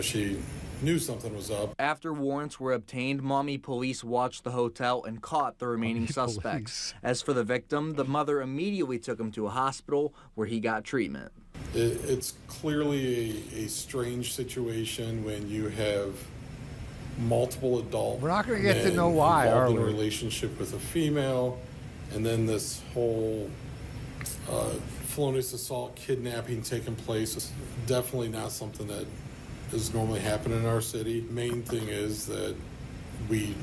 she knew something was up. After warrants were obtained, Maumee police watched the hotel and caught the remaining suspects. As for the victim, the mother immediately took him to a hospital where he got treatment. It's clearly a strange situation when you have multiple adult We're not going to get to know why, are in we? a relationship with a female, and then this whole felonious assault, kidnapping taking place. Is definitely not something that is normally happening in our city. Main thing is that we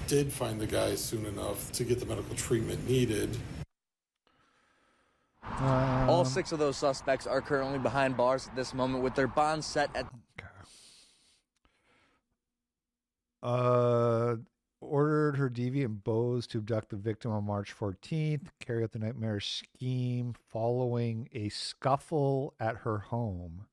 did find the guy soon enough to get the medical treatment needed. All 6 of those suspects are currently behind bars at this moment with their bonds set at... Ordered her deviant beaux to abduct the victim on March 14th, carry out the nightmarish scheme following a scuffle at her home.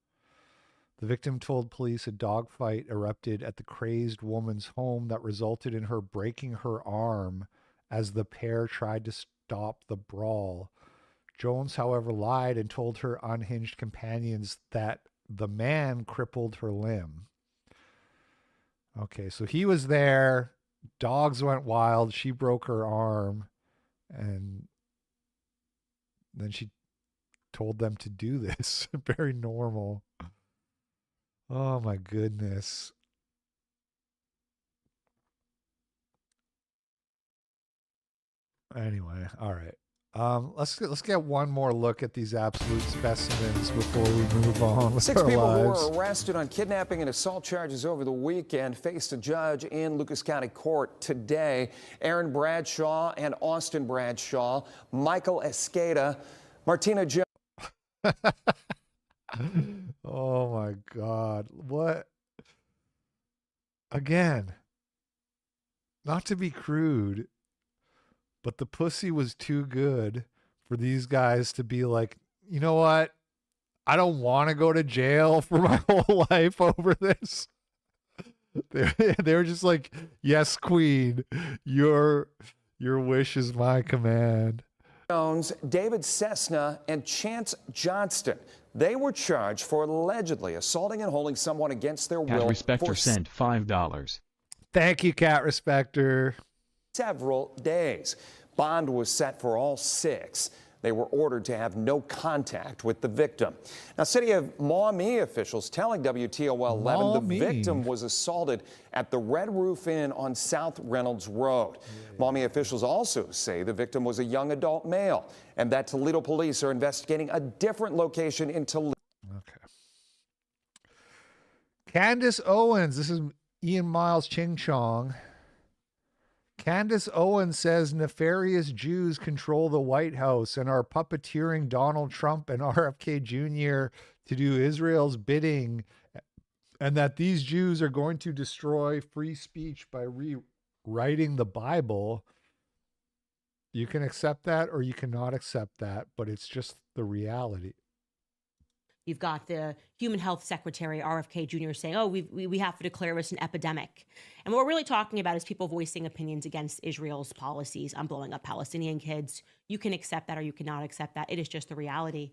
The victim told police a dogfight erupted at the crazed woman's home that resulted in her breaking her arm as the pair tried to stop the brawl. Jones, however, lied and told her unhinged companions that the man crippled her limb. Okay, so he was there. Dogs went wild. She broke her arm. And then she told them to do this. Very normal. Oh my goodness. Anyway, all right. Let's get one more look at these absolute specimens before we move on with Six our people lives. who were arrested on kidnapping and assault charges over the weekend faced a judge in Lucas County Court today. Aaron Bradshaw and Austin Bradshaw, Michael Escada, Martina Jones. Oh my God. What? Again, not to be crude, but the pussy was too good for these guys to be like, you know what? I don't want to go to jail for my whole life over this. They were just like, yes, queen, your wish is my command. Jones, David Cessna, and Chance Johnston. They were charged for allegedly assaulting and holding someone against their Cat will Respector for sent $5. Thank you, Cat Respector. Several days. Bond was set for all six. They were ordered to have no contact with the victim. Now, City of Maumee officials telling WTOL 11 the victim was assaulted at the Red Roof Inn on South Reynolds Road. Maumee officials also say the victim was a young adult male and that Toledo police are investigating a different location in Toledo. Okay. Candace Owens, this is Ian Miles Ching Chong. Candace Owens says nefarious Jews control the White House and are puppeteering Donald Trump and RFK Jr. to do Israel's bidding, and that these Jews are going to destroy free speech by rewriting the Bible. You can accept that or you cannot accept that, but it's just the reality. You've got the Human Health Secretary, RFK Jr., saying, oh, we have to declare this an epidemic. And what we're really talking about is people voicing opinions against Israel's policies on blowing up Palestinian kids. You can accept that or you cannot accept that. It is just the reality.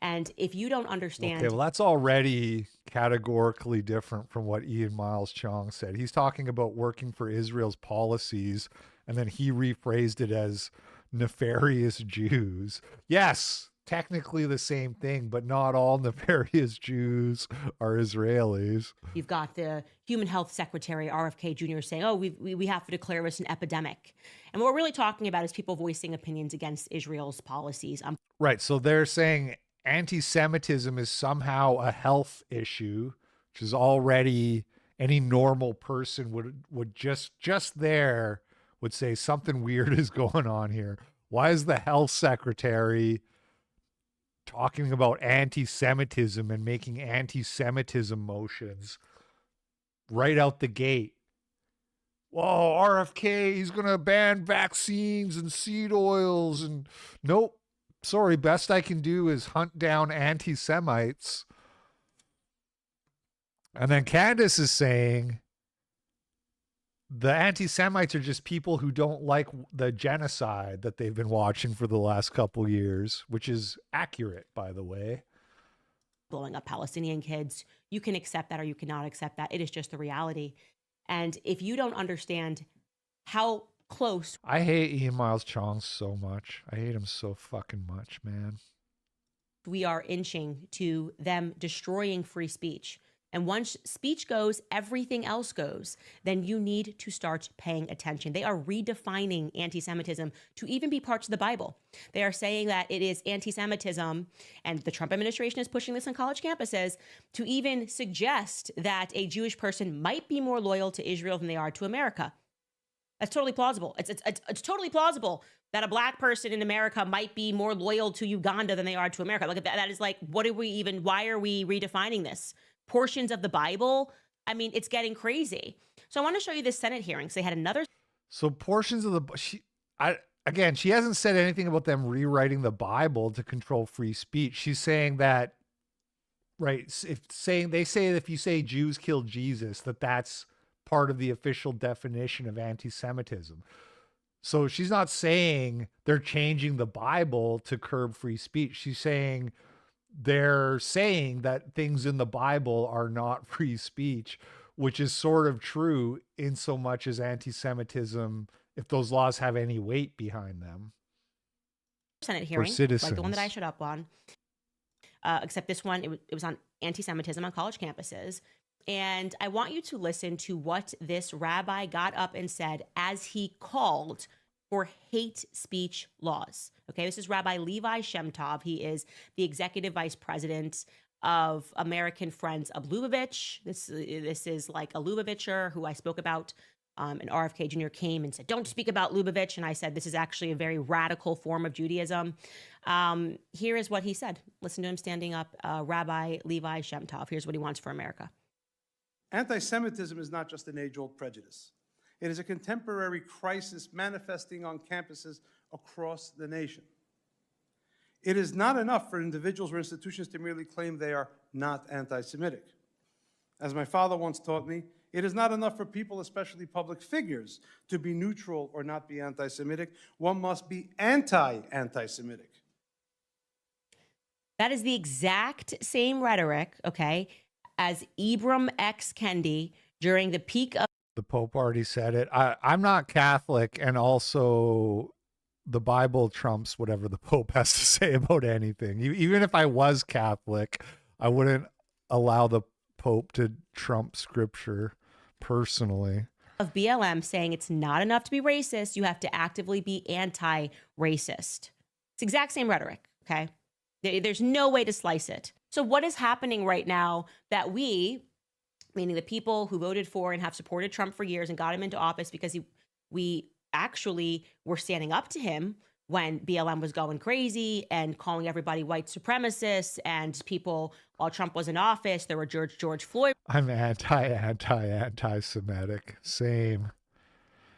And if you don't understand... Okay, well, that's already categorically different from what Ian Miles Chong said. He's talking about working for Israel's policies, and then he rephrased it as nefarious Jews. Yes, technically the same thing, but not all nefarious Jews are Israelis. You've got the Human Health Secretary, RFK Jr., saying, oh, we have to declare this an epidemic. And what we're really talking about is people voicing opinions against Israel's policies. Right, so they're saying anti-Semitism is somehow a health issue, which is already any normal person would just there would say something weird is going on here. Why is the health secretary talking about anti-Semitism and making anti-Semitism motions right out the gate? Whoa, RFK, he's going to ban vaccines and seed oils. And nope, sorry, best I can do is hunt down anti-Semites. And then Candace is saying the anti-Semites are just people who don't like the genocide that they've been watching for the last couple years, which is accurate, by the way. Blowing up Palestinian kids. You can accept that or you cannot accept that. It is just the reality. And if you don't understand how close... I hate Ian Miles Chong so much. I hate him so fucking much, man. We are inching to them destroying free speech. And once speech goes, everything else goes. Then you need to start paying attention. They are redefining anti-Semitism to even be parts of the Bible. They are saying that it is anti-Semitism, and the Trump administration is pushing this on college campuses, to even suggest that a Jewish person might be more loyal to Israel than they are to America. That's totally plausible. It's totally plausible that a black person in America might be more loyal to Uganda than they are to America. Look at that. That is like, why are we redefining this? Portions of the Bible. I mean, it's getting crazy. So I want to show you this Senate hearing. So they had another. So portions of the, she hasn't said anything about them rewriting the Bible to control free speech. She's saying that, right? They say that if you say Jews killed Jesus, that's part of the official definition of anti-Semitism. So she's not saying they're changing the Bible to curb free speech. She's saying they're saying that things in the Bible are not free speech, which is sort of true in so much as anti-Semitism, if those laws have any weight behind them. Senate hearing, like the one that I showed up on, except this one, it was on anti-Semitism on college campuses. And I want you to listen to what this rabbi got up and said as he called for hate speech laws. Okay, this is Rabbi Levi Shemtov. He is the executive vice president of American Friends of Lubavitch. This is like a Lubavitcher who I spoke about. And RFK Jr. came and said, don't speak about Lubavitch. And I said, this is actually a very radical form of Judaism. Here is what he said. Listen to him standing up, Rabbi Levi Shemtov. Here's what he wants for America. Anti-Semitism is not just an age-old prejudice. It is a contemporary crisis manifesting on campuses across the nation. It is not enough for individuals or institutions to merely claim they are not anti-Semitic. As my father once taught me, it is not enough for people, especially public figures, to be neutral or not be anti-Semitic. One must be anti-Semitic. That is the exact same rhetoric, okay, as Ibram X. Kendi during the peak of... The Pope already said it. I'm not Catholic, and also the Bible trumps whatever the Pope has to say about anything. Even if I was Catholic, I wouldn't allow the Pope to trump scripture personally. Of BLM saying it's not enough to be racist, you have to actively be anti-racist. It's the exact same rhetoric, okay? There's no way to slice it. So what is happening right now that we, meaning the people who voted for and have supported Trump for years and got him into office because we actually were standing up to him when BLM was going crazy and calling everybody white supremacists, and people, while Trump was in office, there were George Floyd. I'm anti-Semitic. Same.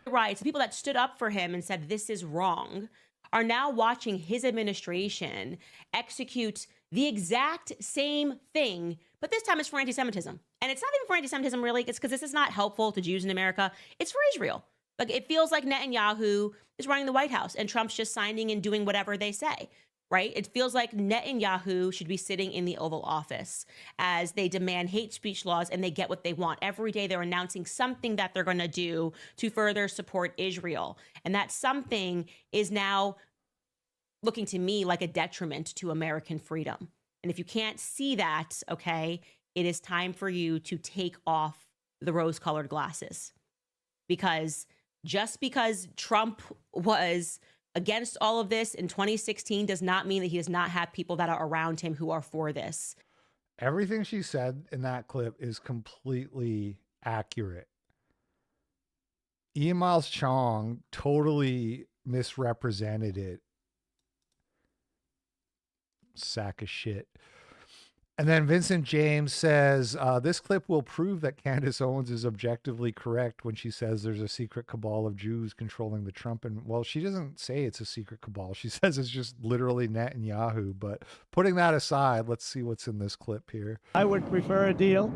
Riots. The people that stood up for him and said this is wrong are now watching his administration execute the exact same thing, but this time it's for anti-Semitism. And it's not even for anti-Semitism, really. It's because this is not helpful to Jews in America. It's for Israel. Like, it feels like Netanyahu is running the White House and Trump's just signing and doing whatever they say, right? It feels like Netanyahu should be sitting in the Oval Office as they demand hate speech laws and they get what they want. Every day they're announcing something that they're going to do to further support Israel. And that something is now looking to me like a detriment to American freedom. And if you can't see that, okay, it is time for you to take off the rose-colored glasses. Because just because Trump was against all of this in 2016 does not mean that he does not have people that are around him who are for this. Everything she said in that clip is completely accurate. Ian Miles Chong totally misrepresented it. Sack of shit. And then Vincent James says, this clip will prove that Candace Owens is objectively correct when she says there's a secret cabal of Jews controlling the Trump. And well, she doesn't say it's a secret cabal. She says it's just literally Netanyahu. But putting that aside, let's see what's in this clip here. I would prefer a deal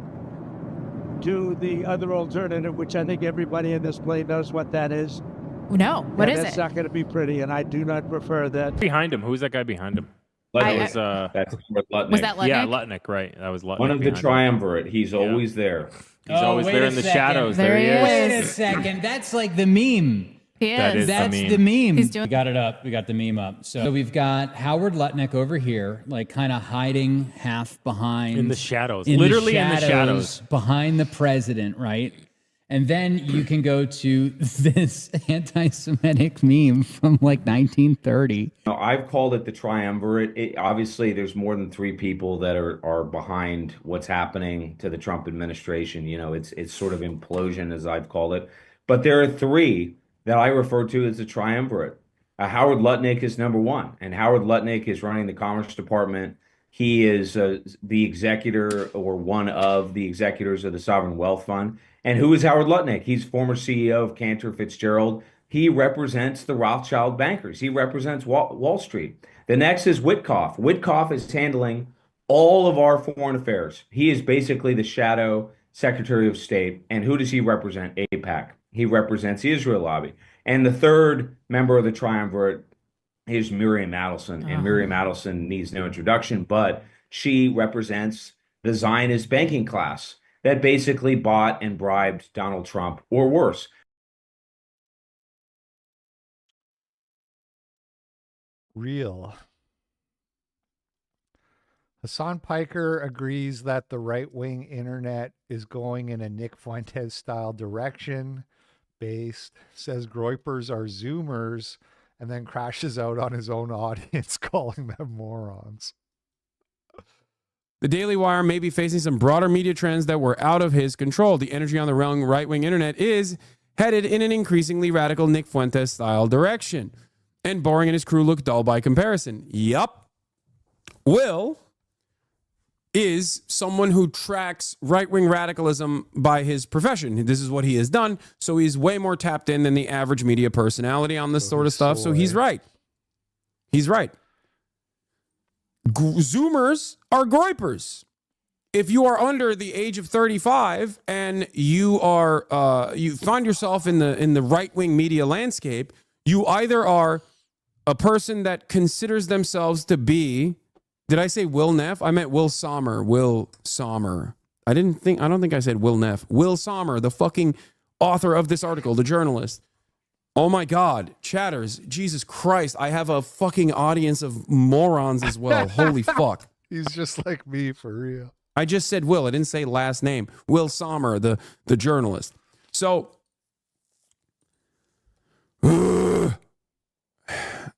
to the other alternative, which I think everybody in this play knows what that is. No, what is it? That's not going to be pretty, and I do not prefer that. Behind him, who's that guy behind him? That's Lutnick. Was that Lutnick? Yeah, Lutnick, right. That was Lutnick. One of the behind him. triumvirate. He's always there. He's always there in the shadows. There he is. Wait a second. That's like the meme. He is. That is That's the the meme. meme. We got it up. We got the meme up. So we've got Howard Lutnick over here, like kind of hiding half behind. In the shadows. Literally in the shadows. Behind the president, right? And then you can go to this anti-Semitic meme from like 1930. I've called it the triumvirate. Obviously, there's more than three people that are behind what's happening to the Trump administration. You know, it's sort of implosion, as I've called it. But there are three that I refer to as the triumvirate. Howard Lutnick is number one, and Howard Lutnick is running the Commerce Department. He is the executor or one of the executors of the Sovereign Wealth Fund. And who is Howard Lutnick? He's former CEO of Cantor Fitzgerald. He represents the Rothschild bankers. He represents Wall Street. The next is Witkoff. Witkoff is handling all of our foreign affairs. He is basically the shadow Secretary of State. And who does he represent? AIPAC. He represents the Israel lobby. And the third member of the triumvirate is Miriam Adelson. And Miriam Adelson needs no introduction, but she represents the Zionist banking class. that basically bought and bribed Donald Trump, or worse. Real. Hassan Piker agrees that the right-wing internet is going in a Nick Fuentes-style direction. Based says Groypers are Zoomers, and then crashes out on his own audience, calling them morons. The Daily Wire may be facing some broader media trends that were out of his control. The energy on the right-wing internet is headed in an increasingly radical Nick Fuentes-style direction. And Boring and his crew look dull by comparison. Yup. Will is someone who tracks right-wing radicalism by his profession. This is what he has done, so he's way more tapped in than the average media personality on this sort of stuff, so he's right. He's right. Zoomers are Groypers. If you are under the age of 35 and you are you find yourself in the right-wing media landscape, you either are a person that considers themselves to be, did I say Will Neff? I meant Will Sommer. Will Sommer. I don't think I said Will Neff. Will Sommer, the fucking author of this article, the journalist. Oh my God, chatters. Jesus Christ. I have a fucking audience of morons as well. Holy fuck. He's just like me, for real. I just said Will. I didn't say last name. Will Sommer, the journalist. So,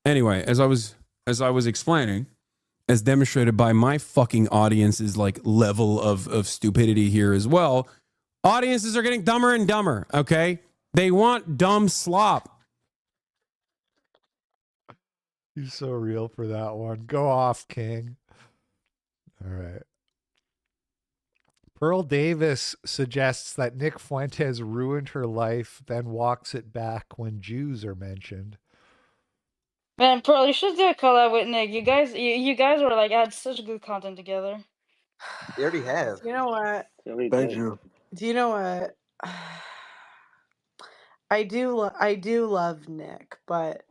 anyway, as I was explaining, as demonstrated by my fucking audience's like level of stupidity here as well, audiences are getting dumber and dumber, okay? They want dumb slop. You're so real for that one. Go off, King. All right. Pearl Davis suggests that Nick Fuentes ruined her life, then walks it back when Jews are mentioned. Man, Pearl, you should do a collab with Nick. You guys were like had such good content together. You already have. You know what? Thank you. Do you know what? I do love Nick, but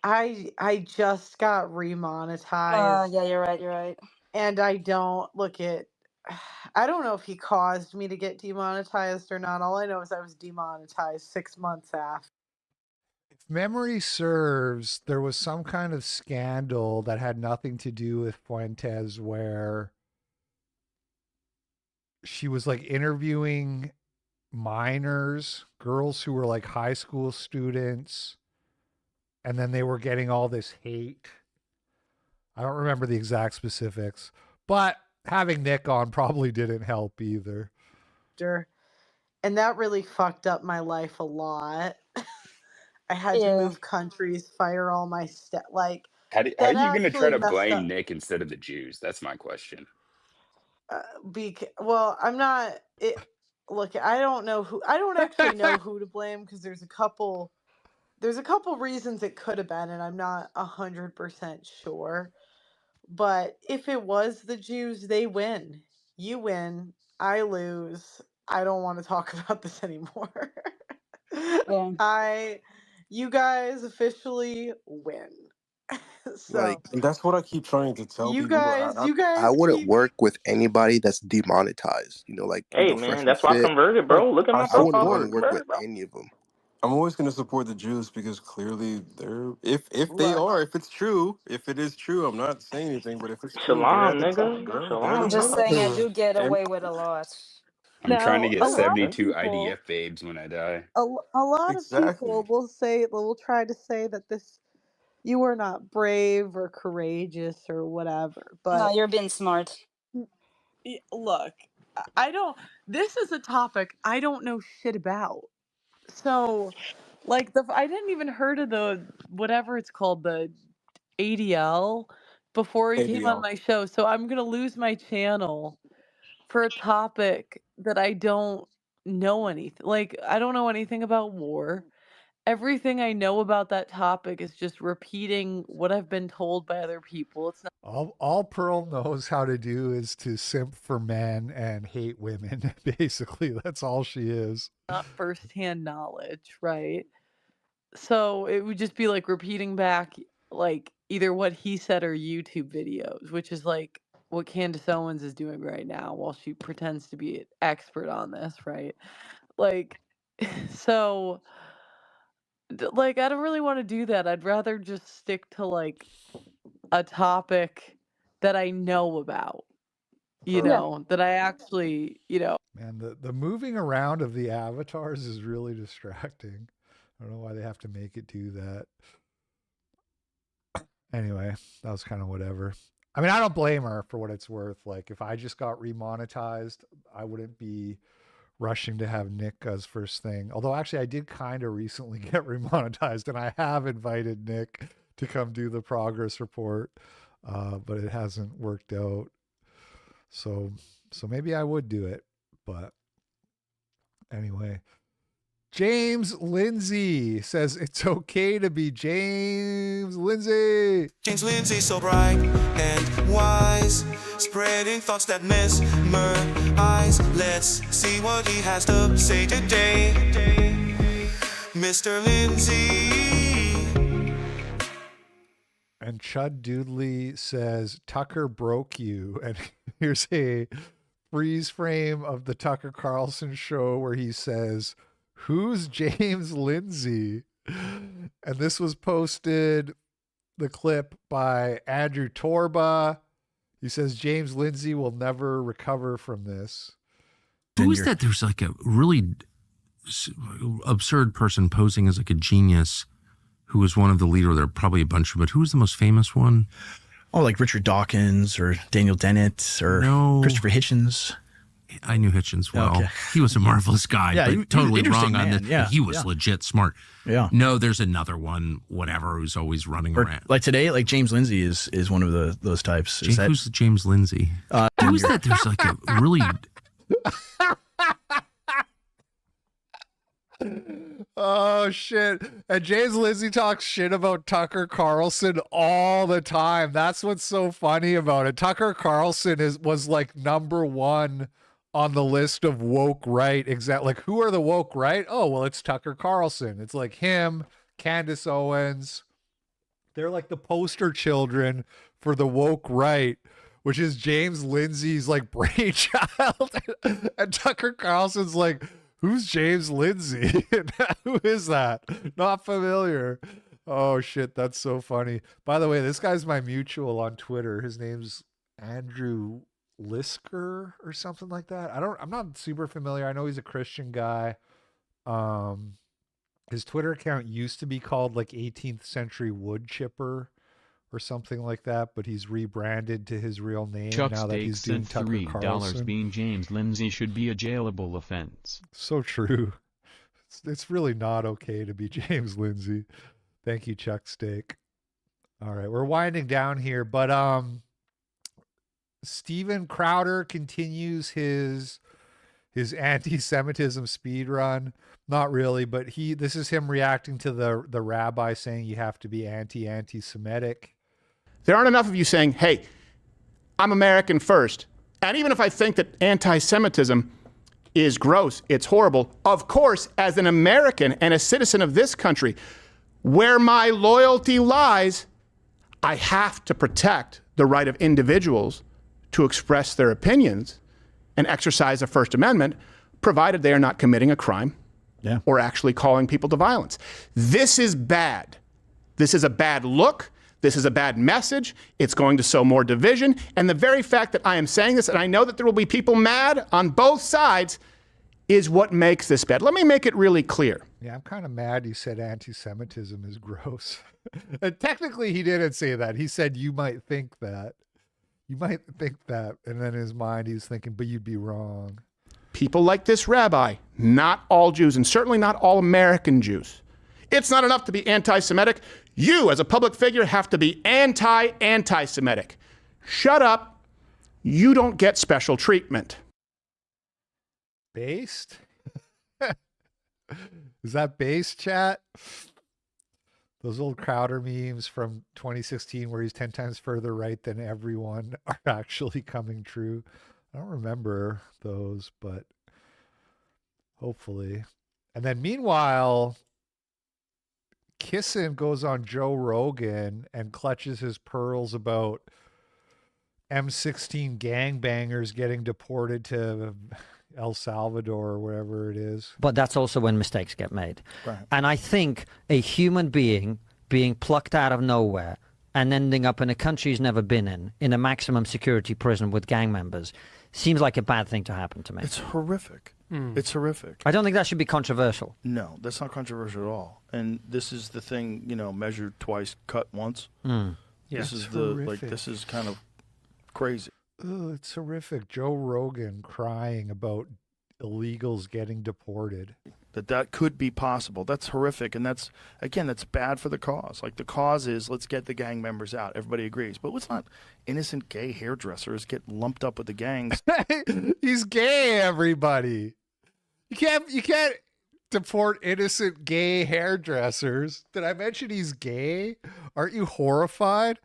I just got remonetized. Yeah, you're right. And I don't know if he caused me to get demonetized or not. All I know is I was demonetized 6 months after. If memory serves, there was some kind of scandal that had nothing to do with Fuentes where she was like interviewing minors, girls who were like high school students, and then they were getting all this hate. I don't remember the exact specifics, but having Nick on probably didn't help either. And that really fucked up my life a lot. I had to move countries, fire all my stuff. Like, How are you going to try actually to messed blame up. Nick instead of the Jews? That's my question. I'm not. Look, I don't actually know who to blame because there's a couple reasons it could have been, and I'm not 100% sure. But if it was the Jews, they win. You win. I lose. I don't want to talk about this anymore. You guys officially win. So And that's what I keep trying to tell you people. guys I wouldn't work with anybody that's demonetized. Hey, man, that's why I converted, bro. Look at my I profile. wouldn't I want to work with converted, bro. any of them. I'm always going to support the Jews because clearly they're if it's true, if it is true, I'm not saying anything, but if it's true, they're Shalom, at the top, nigga. bro. They're Shalom, the I'm just top. saying I do get And away with a lot. I'm trying to Now, get a lot of 72 people, IDF babes when I die. a lot of Exactly. people will try to say that you were not brave or courageous or whatever. But No, you're being smart. Look, this is a topic I don't know shit about. So, like, I didn't even heard of the whatever it's called, the ADL, before he came on ADL. my show. So I'm gonna lose my channel for a topic that I don't know anything. Like, I don't know anything about war. Everything I know about that topic is just repeating what I've been told by other people. It's All Pearl knows how to do is to simp for men and hate women. Basically, that's all she is. not firsthand knowledge, right? So it would just be like repeating back like either what he said or YouTube videos, which is like what Candace Owens is doing right now while she pretends to be an expert on this, right? Like, so, like, I don't really want to do that. I'd rather just stick to, like, a topic that I know about, that I actually, Man, the moving around of the avatars is really distracting. I don't know why they have to make it do that. Anyway, that was kind of whatever. I mean, I don't blame her for what it's worth. Like, if I just got remonetized, I wouldn't be rushing to have Nick as first thing. Although, actually, I did kind of recently get remonetized, and I have invited Nick to come do the progress report, but it hasn't worked out. So maybe I would do it. But anyway, James Lindsay says it's okay to be James Lindsay. James Lindsay, so bright and wise, spreading thoughts that mesmerize. Let's see what he has to say today. Mr. Lindsay. And Chud Doodley says Tucker broke you. And here's a freeze frame of the Tucker Carlson show where he says, "Who's James Lindsay?" And this was posted, the clip, by Andrew Torba. He says James Lindsay will never recover from this. Who is that? There's like a really absurd person posing as like a genius who was one of the leader. There are probably a bunch of, but who was the most famous one? Oh, like Richard Dawkins or Daniel Dennett or Christopher Hitchens. I knew Hitchens well. Okay. He was a marvelous guy, Yeah, but he was totally an interesting wrong on man. that. Yeah, He was yeah. legit smart. Yeah. No, there's another one, whatever, who's always running Or, around. like today, like James Lindsay is one of those types. Is that, Who's the James Lindsay? Who is that? There's like a really... Oh shit. And James Lindsay talks shit about Tucker Carlson all the time. That's what's so funny about it. Tucker Carlson was like number one on the list of woke right. Like, who are the woke right? Oh, well, it's Tucker Carlson. It's like him, Candace Owens. They're like the poster children for the woke right, which is James Lindsay's like brainchild. And Tucker Carlson's like, who's James Lindsay? Who is that? Not familiar. Oh shit, that's so funny. By the way, this guy's my mutual on Twitter. His name's Andrew Lisker or something like that. I'm not super familiar. I know he's a Christian guy. His Twitter account used to be called like 18th Century Wood Chipper or something like that, but he's rebranded to his real name Chuck now that he's doing sent Tucker $3 Carlson. being James Lindsay should be a jailable offense. So true. It's really not okay to be James Lindsay. Thank you, Chuck Steak. All right, we're winding down here, but Steven Crowder continues his anti-Semitism speed run. Not really, but this is him reacting to the rabbi saying you have to be anti-Semitic. There aren't enough of you saying, hey, I'm American first. And even if I think that anti-Semitism is gross, it's horrible, of course, as an American and a citizen of this country, where my loyalty lies, I have to protect the right of individuals to express their opinions and exercise the First Amendment, provided they are not committing a crime or actually calling people to violence. This is bad. This is a bad look. This is a bad message. It's going to sow more division. And the very fact that I am saying this, and I know that there will be people mad on both sides, is what makes this bad. Let me make it really clear. Yeah, I'm kind of mad you said anti-Semitism is gross. And technically, he didn't say that. He said you might think that. You might think that. And then in his mind, he's thinking, but you'd be wrong. People like this rabbi, not all Jews, and certainly not all American Jews. It's not enough to be anti-Semitic. You, as a public figure, have to be anti-Semitic. Shut up. You don't get special treatment. Based? Is that based, chat? Those old Crowder memes from 2016 where he's 10 times further right than everyone are actually coming true. I don't remember those, but hopefully. And then meanwhile, Kissin goes on Joe Rogan and clutches his pearls about M16 gangbangers getting deported to El Salvador or wherever it is. But that's also when mistakes get made. Right. And I think a human being being plucked out of nowhere and ending up in a country he's never been in a maximum security prison with gang members, seems like a bad thing to happen to me. It's horrific. It's horrific. I don't think that should be controversial. No, that's not controversial at all. And this is the thing, measured twice, cut once. This is this is kind of crazy. Oh, it's horrific. Joe Rogan crying about illegals getting deported. That could be possible. That's horrific, and that's bad for the cause. Like, the cause is, let's get the gang members out. Everybody agrees. But let's not innocent gay hairdressers get lumped up with the gangs. He's gay, everybody. You can't deport innocent gay hairdressers. Did I mention he's gay? Aren't you horrified?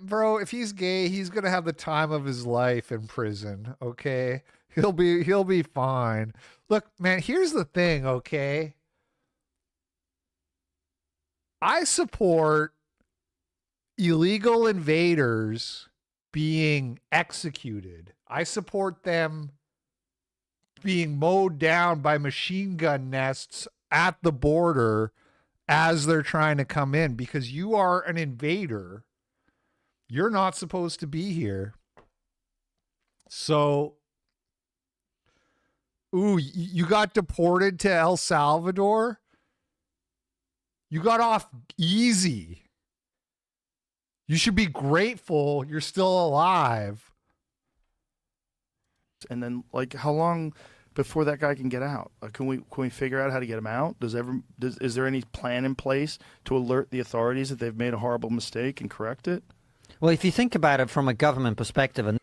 Bro, if he's gay, he's gonna have the time of his life in prison, okay? He'll be fine. Look, man, here's the thing, okay? I support illegal invaders being executed. I support them being mowed down by machine gun nests at the border as they're trying to come in, because you are an invader. You're not supposed to be here. So, you got deported to El Salvador? You got off easy. You should be grateful you're still alive. And then, how long before that guy can get out? Can we figure out how to get him out? Is there any plan in place to alert the authorities that they've made a horrible mistake and correct it? Well, if you think about it from a government perspective, and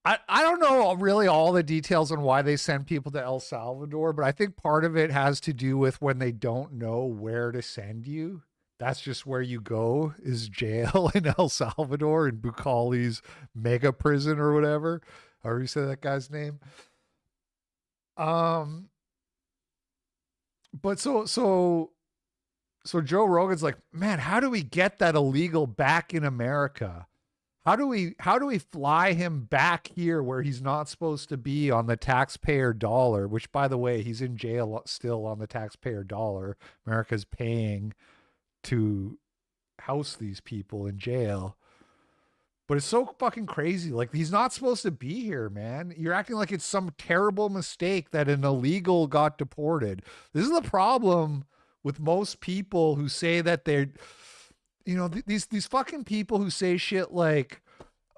I don't know really all the details on why they send people to El Salvador, but I think part of it has to do with when they don't know where to send you. That's just where you go, is jail in El Salvador, in Bukali's mega prison or whatever. However you say that guy's name. But so Joe Rogan's like, man, how do we get that illegal back in America? How do we fly him back here where he's not supposed to be on the taxpayer dollar, which, by the way, he's in jail still on the taxpayer dollar. America's paying to house these people in jail. But it's so fucking crazy. Like, he's not supposed to be here, man. You're acting like it's some terrible mistake that an illegal got deported. This is the problem with most people who say that they're, these fucking people who say shit like,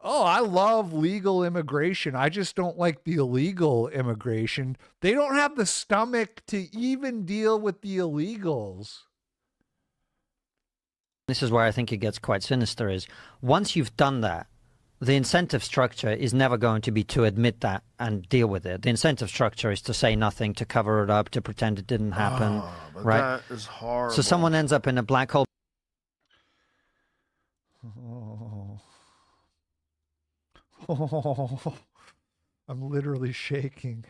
oh, I love legal immigration, I just don't like the illegal immigration. They don't have the stomach to even deal with the illegals. this is where I think it gets quite sinister, is once you've done that, the incentive structure is never going to be to admit that and deal with it. The incentive structure is to say nothing, to cover it up, to pretend it didn't happen, right? That is horrible. So someone ends up in a black hole. Oh, I'm literally shaking.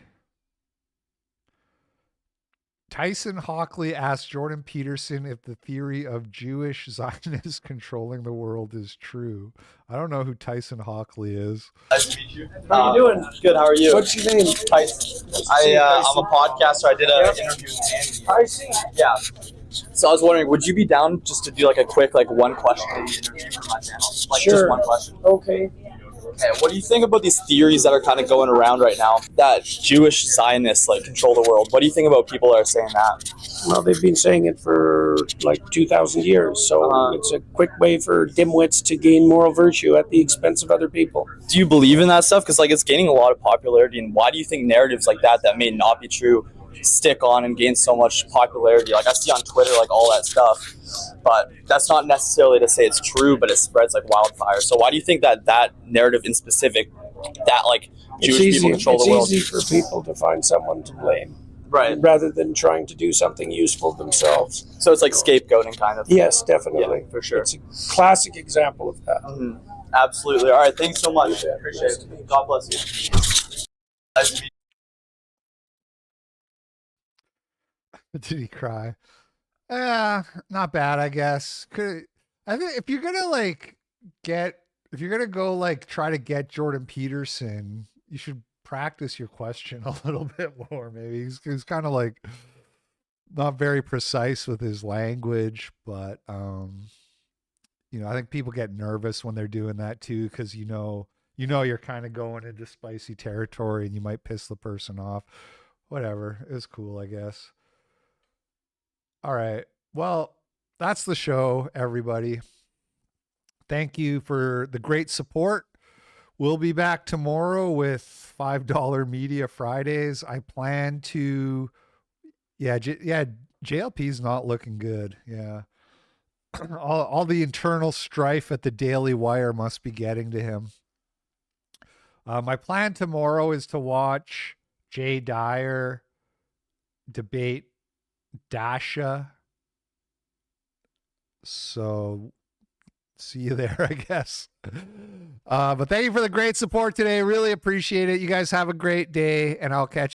Tyson Hockley asked Jordan Peterson if the theory of Jewish Zionists controlling the world is true. I don't know who Tyson Hockley is. Nice to meet you. How are you doing? Good. How are you? What's your name? Tyson. I'm a podcaster. I did an interview with Andy. I see. Yeah. So I was wondering, would you be down just to do like a quick, like one question interview for my channel? Like just one question. Okay. Okay, what do you think about these theories that are kind of going around right now that Jewish Zionists like control the world? What do you think about people that are saying that? Well, they've been saying it for like 2,000 years, so it's a quick way for dimwits to gain moral virtue at the expense of other people. Do you believe in that stuff? Because like it's gaining a lot of popularity, and why do you think narratives like that may not be true stick on and gain so much popularity? Like I see on Twitter like all that stuff, but that's not necessarily to say it's true, but it spreads like wildfire. So why do you think that narrative in specific, that like Jewish people control the world? It's easy for people to find someone to blame, right? Rather than trying to do something useful themselves. So it's like scapegoating kind of. Yes, definitely. Yeah, for sure. It's a classic example of that. Mm-hmm. Absolutely. All right, thanks so much. Appreciate it. God bless you. Nice to meet you. Did he cry? Not bad, I guess. I think if you're gonna like get if you're gonna go like try to get Jordan Peterson, you should practice your question a little bit more. Maybe he's kind of like not very precise with his language, but you know, I think people get nervous when they're doing that too, because you know you're kind of going into spicy territory and you might piss the person off. Whatever, it was cool, I guess. All right, well, that's the show, everybody. Thank you for the great support. We'll be back tomorrow with $5 Media Fridays. I plan to, JLP's not looking good. Yeah. all the internal strife at the Daily Wire must be getting to him. My plan tomorrow is to watch Jay Dyer debate Dasha. So see you there, I guess. But thank you for the great support today. Really appreciate it. You guys have a great day, and I'll catch you